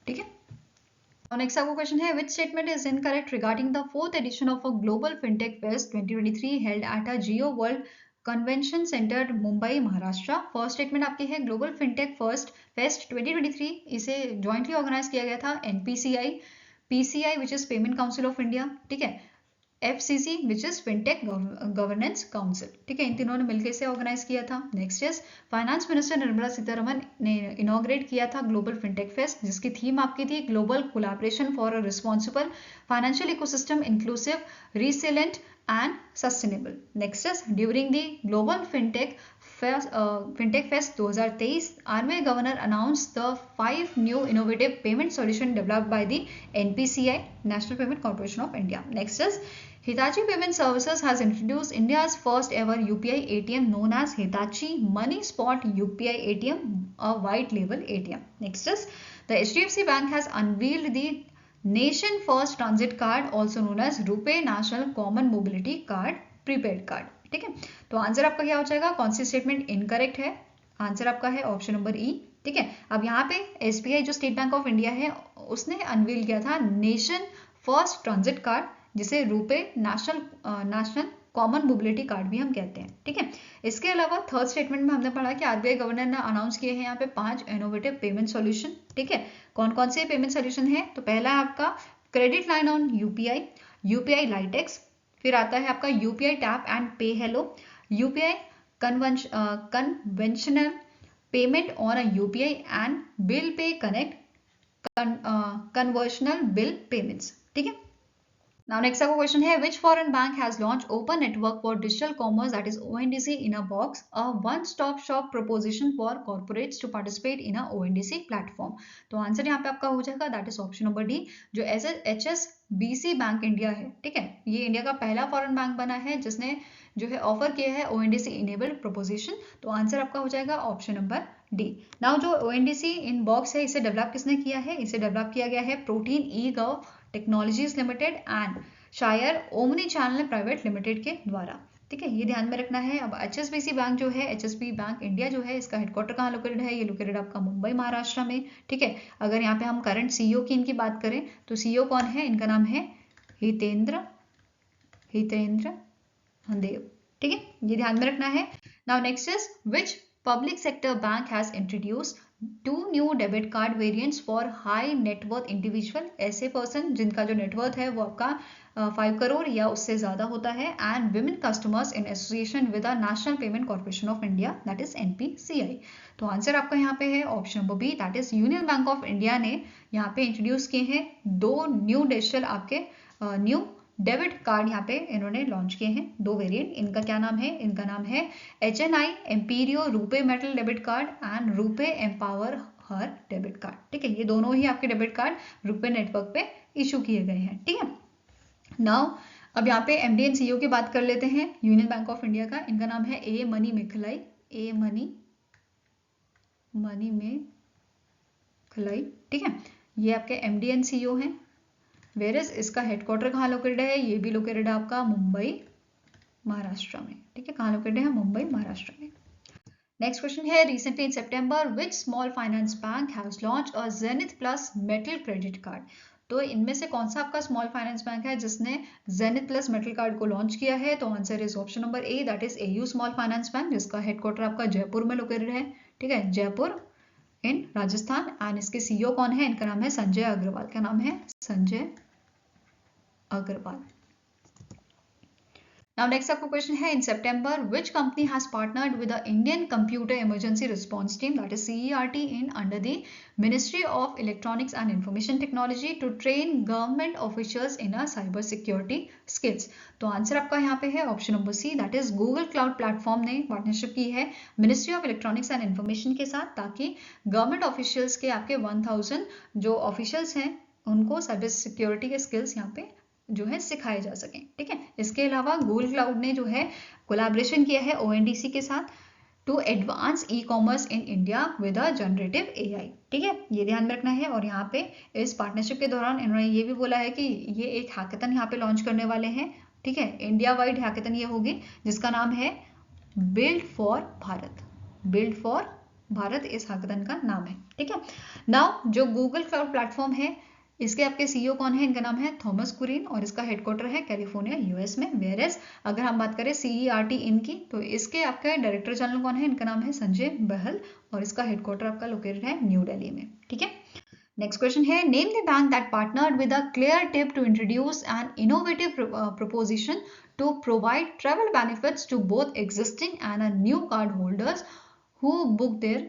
ठीक है, नेक्स्ट आपको क्वेश्चन है which statement is incorrect regarding the 4th edition of a global fintech fest 2023 held at a Jio world convention centre Mumbai Maharashtra. First statement आपकी है ग्लोबल फिनटेक फेस्ट 2023, इसे जॉइंटली ऑर्गेनाइज किया गया था NPCI, PCI which is payment council of India. ठीक है, FCC which is fintech governance council, ठीक है, इन तीनों ने मिलकर इसे ऑर्गेनाइज किया था। Next is finance minister Nirmala Sitharaman ने इनॉग्रेट किया था ग्लोबल फिनटेक फेस्ट, जिसकी थीम आपकी थी global collaboration for a responsible financial ecosystem inclusive resilient and sustainable. Next is during the global fintech fest 2023, RBI governor announced the 5 new innovative payment solution developed by the NPCI, National Payment Corporation of India. Next is Hitachi Payment Services has introduced India's first ever UPI ATM known as Hitachi Money Spot UPI ATM, a white label ATM. Next is the HDFC Bank has unveiled the nation first transit card also known as RuPay national common mobility card prepaid card, ठीक है। तो answer आपका क्या हो जाएगा, कौन सी statement incorrect है, आंसर आपका है ऑप्शन नंबर ई, ठीक है। अब यहाँ पे SBI जो स्टेट बैंक ऑफ इंडिया है उसने अनवील किया था नेशन फर्स्ट ट्रांजिट कार्ड, जिसे RuPay national common mobility card भी हम कहते हैं, ठीक है। इसके अलावा थर्ड स्टेटमेंट में हमने पढ़ा कि RBI गवर्नर ने अनाउंस किए हैं यहाँ पे 5 इनोवेटिव पेमेंट सॉल्यूशन, ठीक है। कौन कौन से पेमेंट सॉल्यूशन है, तो पहला है आपका credit line on UPI Lite X, फिर आता है आपका UPI tap and pay hello, UPI conventional payment on a UPI and bill pay connect conversational bill payments, ठीक है। Now next आपका क्वेश्चन है which foreign bank has launched open network for digital commerce that is ONDC in a box, a one stop shop proposition for corporates to participate in a ONDC platform. तो answer यहाँ पे आपका हो जाएगा that is option number D, जो HSBC bank India है, ठीक है। ये इंडिया का पहला फॉरेन बैंक बना है जिसने जो है ऑफर किया है ONDC इनेबल्ड प्रोपोजिशन, तो आंसर आपका हो जाएगा ऑप्शन नंबर डी। नाउ जो ONDC इन बॉक्स है इसे डेवलप किसने किया है, इसे डेवलप किया गया है protein eGov technologies limited and शायर ओमनी चैनल प्राइवेट लिमिटेड के द्वारा, ठीक है, ये ध्यान में रखना है। अब HSBC बैंक जो है, HSBC बैंक इंडिया जो है, इसका हेडक्वार्टर कहाँ लोकेटेड है, ये लोकेटेड आपका मुंबई महाराष्ट्र में, ठीक है। अगर यहाँ पे हम करंट CEO की इनकी बात करें तो CEO कौन है, इनका नाम है हितेंद्र देव, ठीक है, ये ध्यान में रखना है। Now next is which public sector bank has introduced 2 new debit card variants for high net worth individual, ऐसे पर्सन जिनका जो नेटवर्थ है वो आपका 5 करोड़ या उससे ज्यादा होता है, and women customers in association with the national payment corporation of India that is NPCI। तो आंसर आपका यहाँ पे है option number B, that is union bank of India ने यहाँ पे इंट्रोड्यूस किए हैं 2 न्यू डिजिटल आपके न्यू डेबिट कार्ड यहाँ पे इन्होंने लॉन्च किए हैं, 2 वेरिएंट। इनका क्या नाम है, इनका नाम है HNI एम्पीरियो RuPay metal debit card and RuPay empower her debit card, ठीक है। ये दोनों ही आपके डेबिट कार्ड रुपे नेटवर्क पे इशू किए गए हैं, ठीक है। नाउ अब यहाँ पे MD एंड CEO की बात कर लेते हैं यूनियन बैंक ऑफ इंडिया का, इनका नाम है A मनी मेखलाई, ठीक है। ये आपके MD एंड CEO हैं, वेरस इसका हेडक्वार्टर कहाँ लोकेटेड है, ये भी लोकेटेड है आपका मुंबई महाराष्ट्र में, ठीक है, कहाँ लोकेटेड है, मुंबई महाराष्ट्र में। नेक्स्ट क्वेश्चन है recently in September which small finance bank has launched a zenith plus metal credit card. तो इनमें से कौन सा आपका स्मॉल फाइनेंस बैंक है जिसने जेनिथ प्लस मेटल कार्ड को लॉन्च किया है, तो answer is option number A, that is AU small finance bank, जिसका हेडक्वार्टर आपका जयपुर में लोकेटेड है, ठीक है, जयपुर इन राजस्थान, एंड इसके CEO कौन है, इनका नाम है संजय अग्रवाल, क्या नाम है, संजय अग्रवाल। Now next आपका क्वेश्चन है इन सितंबर which company has partnered with the Indian Computer Emergency Response Team that is CERT in under the Ministry of Electronics and Information Technology to train government officials in a cyber security skills। तो answer आपका यहाँ पे है option number C, that is Google Cloud Platform ने partnership की है Ministry of Electronics and Information के साथ, ताकि गवर्नमेंट ऑफिशियल्स के आपके 1000 जो ऑफिशियल्स हैं उनको साइबर सिक्योरिटी के स्किल्स यहाँ पे जो है सिखाए जा सकें, ठीक है। इसके अलावा गूगल क्लाउड ने जो है कोलैबोरेशन किया है ONDC के साथ to advance e-commerce in India with a generative AI, ठीक है, ये ध्यान में रखना है। और यहाँ पे इस पार्टनरशिप के दौरान इन्होंने ये भी बोला है कि ये एक हैकेथन यहाँ पे लॉन्च करने वाले हैं, ठीक है, इंडिया वाइड हैकेथन ये होगी जिसका नाम है बिल्ड फॉर भारत, इस हैकेथन का नाम है, ठीक है। नाउ जो गूगल क्लाउड प्लेटफॉर्म है इसके आपके CEO कौन है, इनका नाम है थॉमस कुरिन और इसका हेडक्वार्टर है कैलिफोर्निया US में। वेयरएज अगर हम बात करें CERT इनकी, तो इसके आपका डायरेक्टर जनरल कौन है, इनका नाम है संजय बहल और इसका हेडक्वार्टर आपका लोकेटेड है न्यू दिल्ली में, ठीक है। नेक्स्ट क्वेश्चन है name the bank that partnered with a Cleartrip to introduce an innovative proposition to provide travel benefits to both existing and a new card holders who book their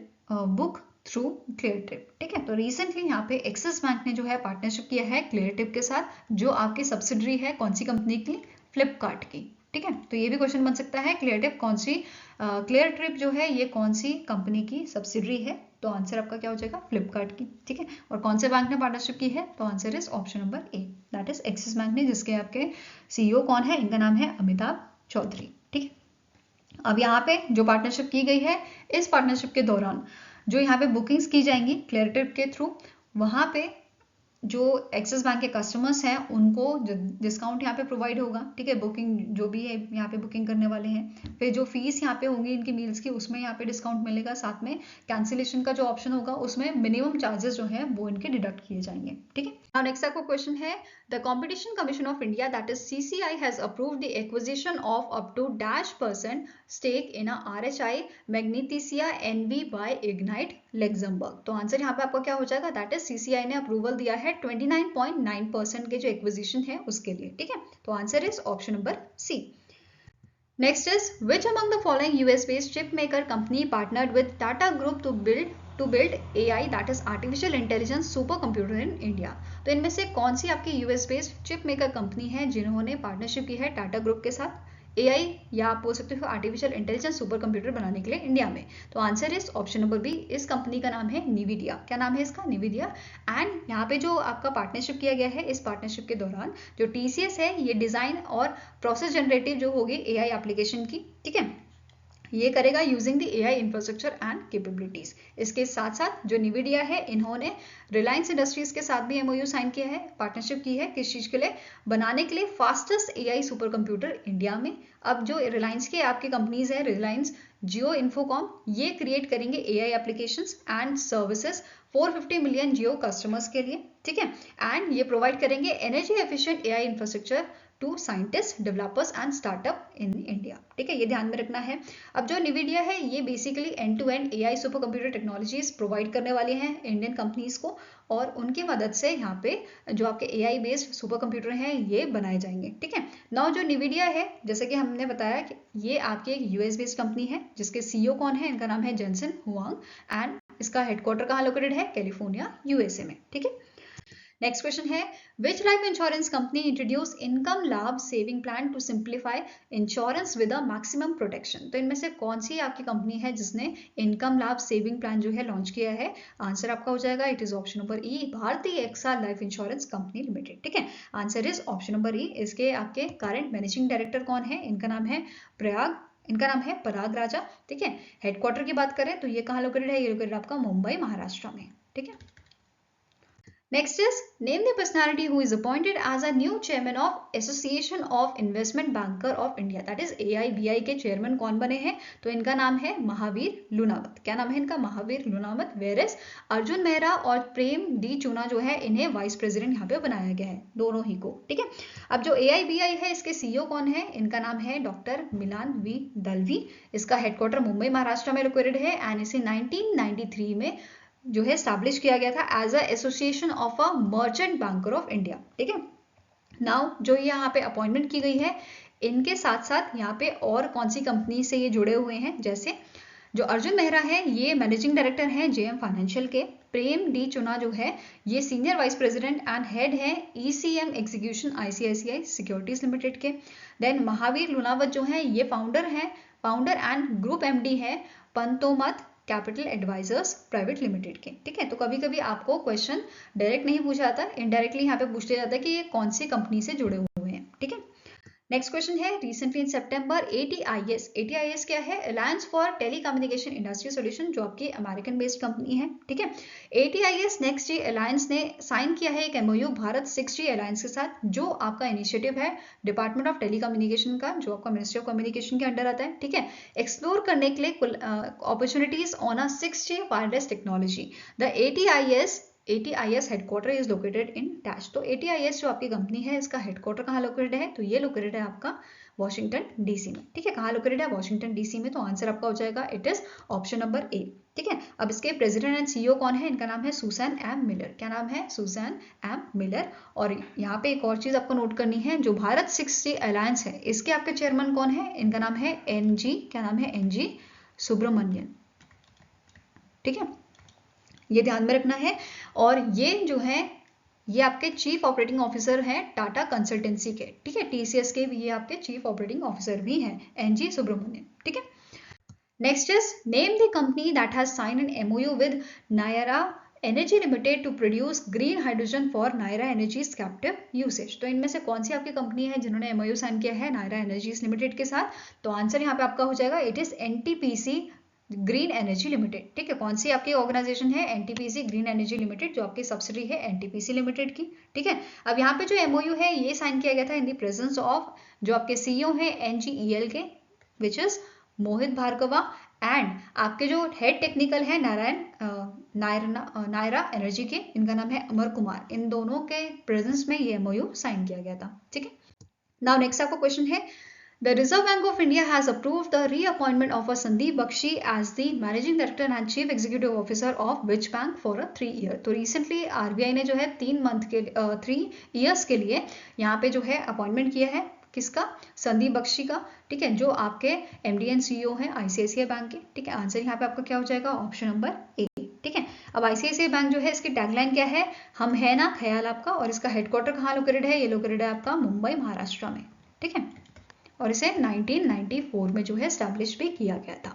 book through clear tip. ठीक है, तो recently यहाँ पे axis bank ने जो है partnership किया है क्लियर टिप के साथ, जो आपकी सब्सिडरी है कौन सी कंपनी की, फ्लिपकार्ट की। ठीक है, तो ये भी क्वेश्चन बन सकता है क्लियर टिप कौन सी, क्लियर ट्रिप जो है ये कौन सी कंपनी की सब्सिडरी है, तो आंसर आपका क्या हो जाएगा, फ्लिपकार्ट की। ठीक है, और कौन से बैंक ने पार्टनरशिप की है, तो answer is option number A, that is axis bank ने, जिसके आपके सीईओ कौन है, इनका नाम है अमिताभ चौधरी। ठीक है, अब यहाँ पे जो पार्टनरशिप की गई है, इस पार्टनरशिप के दौरान जो यहाँ पे बुकिंग्स की जाएंगी क्लियर टिप के थ्रू, वहाँ पे जो एक्सिस बैंक के कस्टमर्स हैं उनको डिस्काउंट यहाँ पे प्रोवाइड होगा। ठीक है, बुकिंग जो भी है यहाँ पे बुकिंग करने वाले हैं, फिर जो फीस यहाँ पे होंगी इनकी मील्स की उसमें यहाँ पे डिस्काउंट मिलेगा, साथ में कैंसिलेशन का जो ऑप्शन होगा उसमें मिनिमम चार्जेस जो है वो इनके डिडक्ट किए जाएंगे। ठीक है, नाउ नेक्स्ट आपको क्वेश्चन है the Competition Commission of India that is CCI has approved the acquisition of up to -% stake in a RHI Magnesita NV by Ignite Luxembourg. तो आंसर यहाँ पे आपका क्या हो जाएगा, दैट इज CCI ने अप्रूवल दिया है 29.9% के जो एक्विजिशन है उसके लिए। ठीक है, तो answer is option number C. Next is which among the following US based chip maker company partnered with Tata Group to build AI that is artificial intelligence supercomputer in India। तो इनमें से कौन सी आपकी US based chip maker company है जिन्होंने partnership की है Tata group के साथ AI या आप बोल सकते हो आर्टिफिशियल इंटेलिजेंस सुपर कंप्यूटर बनाने के लिए इंडिया में। तो answer is option number B, इस कंपनी का नाम है निविडिया। क्या नाम है इसका, निविडिया। एंड यहाँ पे जो आपका पार्टनरशिप किया गया है, इस पार्टनरशिप के दौरान जो TCS है ये डिजाइन और प्रोसेस जनरेटिव जो होगी AI एप्लीकेशन की, ठीक है, ये करेगा using the AI infrastructure and capabilities. इसके साथ साथ जो निविडिया है इन्होंने रिलायंस इंडस्ट्रीज के साथ भी MOU साइन किया है, पार्टनरशिप की है, किस चीज के लिए, बनाने के लिए fastest AI super computer India में। अब जो रिलायंस के आपकी कंपनीज है, रिलायंस जियो इन्फोकॉम, ये क्रिएट करेंगे AI applications and services 450 million Jio customers के लिए। ठीक है, एंड ये प्रोवाइड करेंगे energy efficient AI infrastructure to scientist, developers and startup in India. ठीक है, ये ध्यान में रखना है। अब जो निविडिया है ये basically end to end AI super computer technologies provide करने वाले हैं इंडियन कंपनीज को, और उनकी मदद से यहाँ पे जो आपके AI बेस्ड सुपर कंप्यूटर हैं ये बनाए जाएंगे। ठीक है, नाउ जो निविडिया है जैसे कि हमने बताया कि ये आपकी एक US बेस्ड कंपनी है जिसके CEO कौन है, इनका नाम है जेनसन हुआंग, एंड इसका हेडक्वार्टर कहाँ लोकेटेड है, कैलिफोर्निया USA में। ठीक है, नेक्स्ट क्वेश्चन है which life insurance company introduce income Labh saving plan to simplify insurance with a maximum protection. तो इनमें से कौन सी आपकी कंपनी है जिसने इनकम लाभ सेविंग प्लान जो है लॉन्च किया है, आंसर आपका हो जाएगा it is option number E, Bharti AXA life insurance company limited. ठीक है, answer is option number E. इसके आपके करंट मैनेजिंग डायरेक्टर कौन है, इनका नाम है इनका नाम है पराग राजा। ठीक है, हेडक्वार्टर की बात करें तो ये कहाँ लोकेटेड है, ये लोकेटेड आपका मुंबई महाराष्ट्र में। ठीक है, next is name the personality who is appointed as a new chairman of Association of Investment Banker of India, that is AIBI के चेयरमैन कौन बने हैं, तो इनका नाम है महावीर लुनावत। क्या नाम है इनका, महावीर लुनावत। वेरेस अर्जुन मेहरा और प्रेम डी चूना जो है इन्हें वाइस प्रेसिडेंट यहाँ पे बनाया गया है, दोनों ही को। ठीक है, अब जो AIBI है इसके CEO कौन है, इनका नाम है डॉक्टर मिलान वी दलवी। इसका हेडक्वार्टर मुंबई महाराष्ट्र में लोकेटेड है, एंड इसे 1993 में जो है स्टैब्लिश किया गया था as a association of a merchant banker of India. ठीक है, नाउ जो ये यहाँ पे अपॉइंटमेंट की गई है, इनके साथ साथ यहाँ पे और कौन सी कंपनी से ये जुड़े हुए हैं, जैसे जो अर्जुन मेहरा है ये मैनेजिंग डायरेक्टर हैं JM फाइनेंशियल के, प्रेम डी चुना जो है ये senior vice president and head है ECM execution ICICI securities limited के। देन महावीर लुनावत जो है ये फाउंडर एंड ग्रुप MD है पंतोमत कैपिटल एडवाइजर्स प्राइवेट लिमिटेड के। ठीक है, तो कभी कभी आपको क्वेश्चन डायरेक्ट नहीं पूछा जाता, इनडायरेक्टली यहाँ पे पूछ लिया जाता है कि ये कौन सी कंपनी से जुड़े हुए हैं। ठीक है, नेक्स्ट क्वेश्चन है रिसेंटली इन सितंबर ATIS क्या है, alliance for telecommunication industry solution, जो आपकी अमेरिकन बेस्ड कंपनी है। ठीक है, ATIS नेक्स्ट जी अलायंस ने साइन किया है एक MOU भारत 6G अलायंस के साथ, जो आपका इनिशिएटिव है डिपार्टमेंट ऑफ टेलीकम्युनिकेशन का, जो आपका मिनिस्ट्री ऑफ कम्युनिकेशन के अंडर आता है। ठीक है, एक्सप्लोर करने के लिए opportunities on a 6G wireless technology. The ATIS ATIS headquarter is located in dash. तो ATIS जो आपकी कंपनी है इसका हेडक्वार्टर कहाँ लोकेटेड है? तो ये लोकेटेड है आपका वॉशिंगटन डीसी में। ठीक है, कहाँ लोकेटेड है? वॉशिंगटन डीसी में। तो आंसर आपका हो जाएगा इट इज ऑप्शन नंबर ए। ठीक है, अब इसके प्रेसिडेंट एंड CEO कौन है? इनका नाम है सुसान एम मिलर। क्या नाम है? Susan M Miller. और यहाँ पे एक और चीज आपको नोट करनी है, जो भारत 6G अलायंस है इसके आपके चेयरमैन कौन है? इनका नाम है NG, क्या नाम है? NG सुब्रमण्यन। ठीक है, ये ध्यान में रखना है। और ये जो है ये आपके चीफ ऑपरेटिंग ऑफिसर हैं टाटा कंसल्टेंसी के। ठीक है, TCS के भी ये आपके चीफ ऑपरेटिंग ऑफिसर भी हैं, NG सुब्रमण्यन। ठीक है, next is name the company that has sign an MOU with Nayara Energy Limited to produce green hydrogen for Nayara Energy's captive usage. तो इनमें से कौन सी आपकी कंपनी है जिन्होंने MOU साइन किया है नायरा एनर्जीज लिमिटेड के साथ? तो आंसर यहाँ पे आपका हो जाएगा it is NTPC green energy limited. ठीक है, कौन सी आपकी ऑर्गेनाइजेशन है? NTPC ग्रीन एनर्जी लिमिटेड, जो आपकी सब्सिडी है NTPC लिमिटेड की। ठीक है, अब यहाँ पे जो MOU है ये साइन किया गया था इन द प्रेजेंस ऑफ जो आपके CEO है NGEL के, which is Mohit Bhargava, and आपके जो हेड टेक्निकल है नायरा एनर्जी के, इनका नाम है अमर कुमार। इन दोनों के प्रेजेंस में ये MOU साइन किया गया था। ठीक है, नाउ नेक्स्ट आपका क्वेश्चन है, The Reserve Bank of India has approved the reappointment of a Sandeep Bakshi as the Managing Director and Chief Executive Officer of which bank for a 3 year। तो recently RBI ने जो है 3 years के लिए यहाँ पे जो है अपॉइंटमेंट किया है, किसका? संदीप बख्शी का। ठीक है, जो आपके MD एंड CEO हैं ICICI बैंक के। ठीक है, आंसर यहाँ पे आपका क्या हो जाएगा? ऑप्शन नंबर ए। ठीक है, अब ICICI बैंक जो है इसकी टैगलाइन क्या है? हम है ना ख्याल आपका। और इसका हेडक्वार्टर कहाँ लोकेटेड है? ये लोकेटेड है आपका मुंबई महाराष्ट्र में। ठीक है, और इसे 1994 में जो है एस्टैब्लिश भी किया गया था।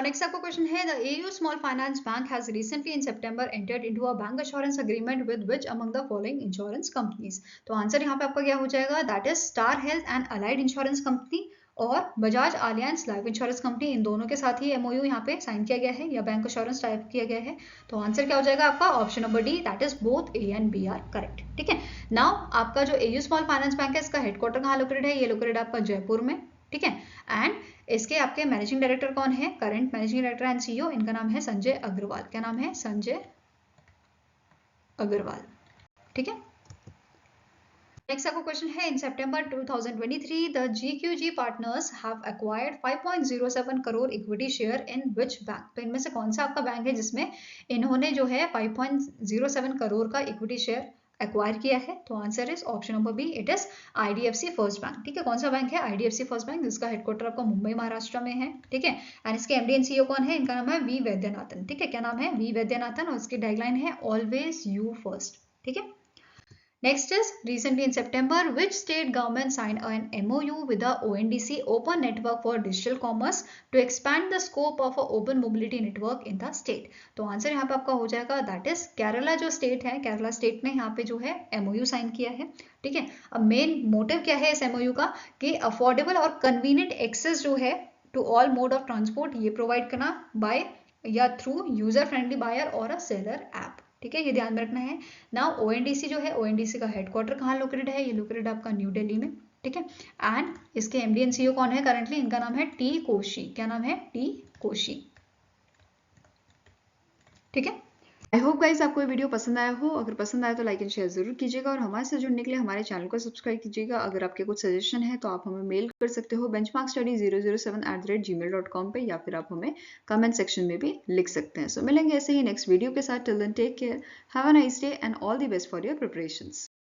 नेक्स्ट आपका क्वेश्चन है, the AU small finance bank has recently in September entered into a bank assurance agreement with which among the following insurance companies. तो आंसर यहाँ पे आपका क्या हो जाएगा? That is star health and allied insurance company और Bajaj Allianz life insurance company. इन दोनों के साथ ही MOU यहाँ पे साइन किया गया है या बैंक एश्योरेंस टाइप किया गया है। तो आंसर क्या हो जाएगा आपका? Option number D, that is both A and B are correct. ठीक है, नाउ आपका जो AU स्मॉल फाइनेंस बैंक है इसका हेडक्वार्टर कहाँ लोकेटेड है? ये लोकेटेड आपका जयपुर में। ठीक है, एंड इसके आपके मैनेजिंग डायरेक्टर कौन है? Current managing director and CEO, इनका नाम है संजय अग्रवाल। क्या नाम है? संजय अग्रवाल। ठीक है, नेक्स्ट आपको क्वेश्चन है, इन सितंबर 2023 the GQG partners have acquired 5.07 crore equity share in which bank. तो इनमें से कौन सा आपका बैंक है जिसमें इन्होंने जो है 5.07 करोड़ का इक्विटी शेयर एक्वायर किया है? तो answer is option number B, it is IDFC First Bank. ठीक है, कौन सा बैंक है? IDFC फर्स्ट बैंक, जिसका हेडक्वार्टर आपका मुंबई महाराष्ट्र में है। ठीक है, एंड इसके MD एंड CEO कौन है? इनका नाम है V वैद्यनाथन। ठीक है, क्या नाम है? V वैद्यनाथन, और इसकी टैगलाइन है ऑलवेज यू फर्स्ट। ठीक है, next is recently in September which state government signed an MOU with the ONDC Open Network for Digital Commerce to expand the scope of a open mobility network in the state। तो answer यहाँ पे आपका हो जाएगा that is Kerala. जो state है, Kerala state ने यहाँ पे जो है MOU साइन किया है। ठीक है, अब मेन मोटिव क्या है इस MOU का कि अफोर्डेबल और कन्वीनियंट एक्सेस जो है to all mode of transport ये प्रोवाइड करना बाय या थ्रू यूजर फ्रेंडली बायर और अ सेलर ऐप। ठीक है, ये ध्यान में रखना है। नाउ ONDC जो है, ONDC का हेडक्वार्टर कहाँ लोकेटेड है? ये लोकेटेड आपका न्यू दिल्ली में। ठीक है, एंड इसके MD एंड CEO कौन है करंटली? इनका नाम है T कोशी। क्या नाम है? T कोशी। ठीक है, आई होप गाइज आपको ये वीडियो पसंद आया हो। अगर पसंद आया तो लाइक एंड शेयर जरूर कीजिएगा और हमारे साथ जुड़ने के लिए हमारे चैनल को सब्सक्राइब कीजिएगा। अगर आपके कुछ सजेशन है तो आप हमें मेल कर सकते हो benchmarkstudy007@gmail.com पे, या फिर आप हमें कमेंट सेक्शन में भी लिख सकते हैं। सो मिलेंगे ऐसे ही नेक्स्ट वीडियो के साथ। Till then take care, have a nice day and all the best for your preparations.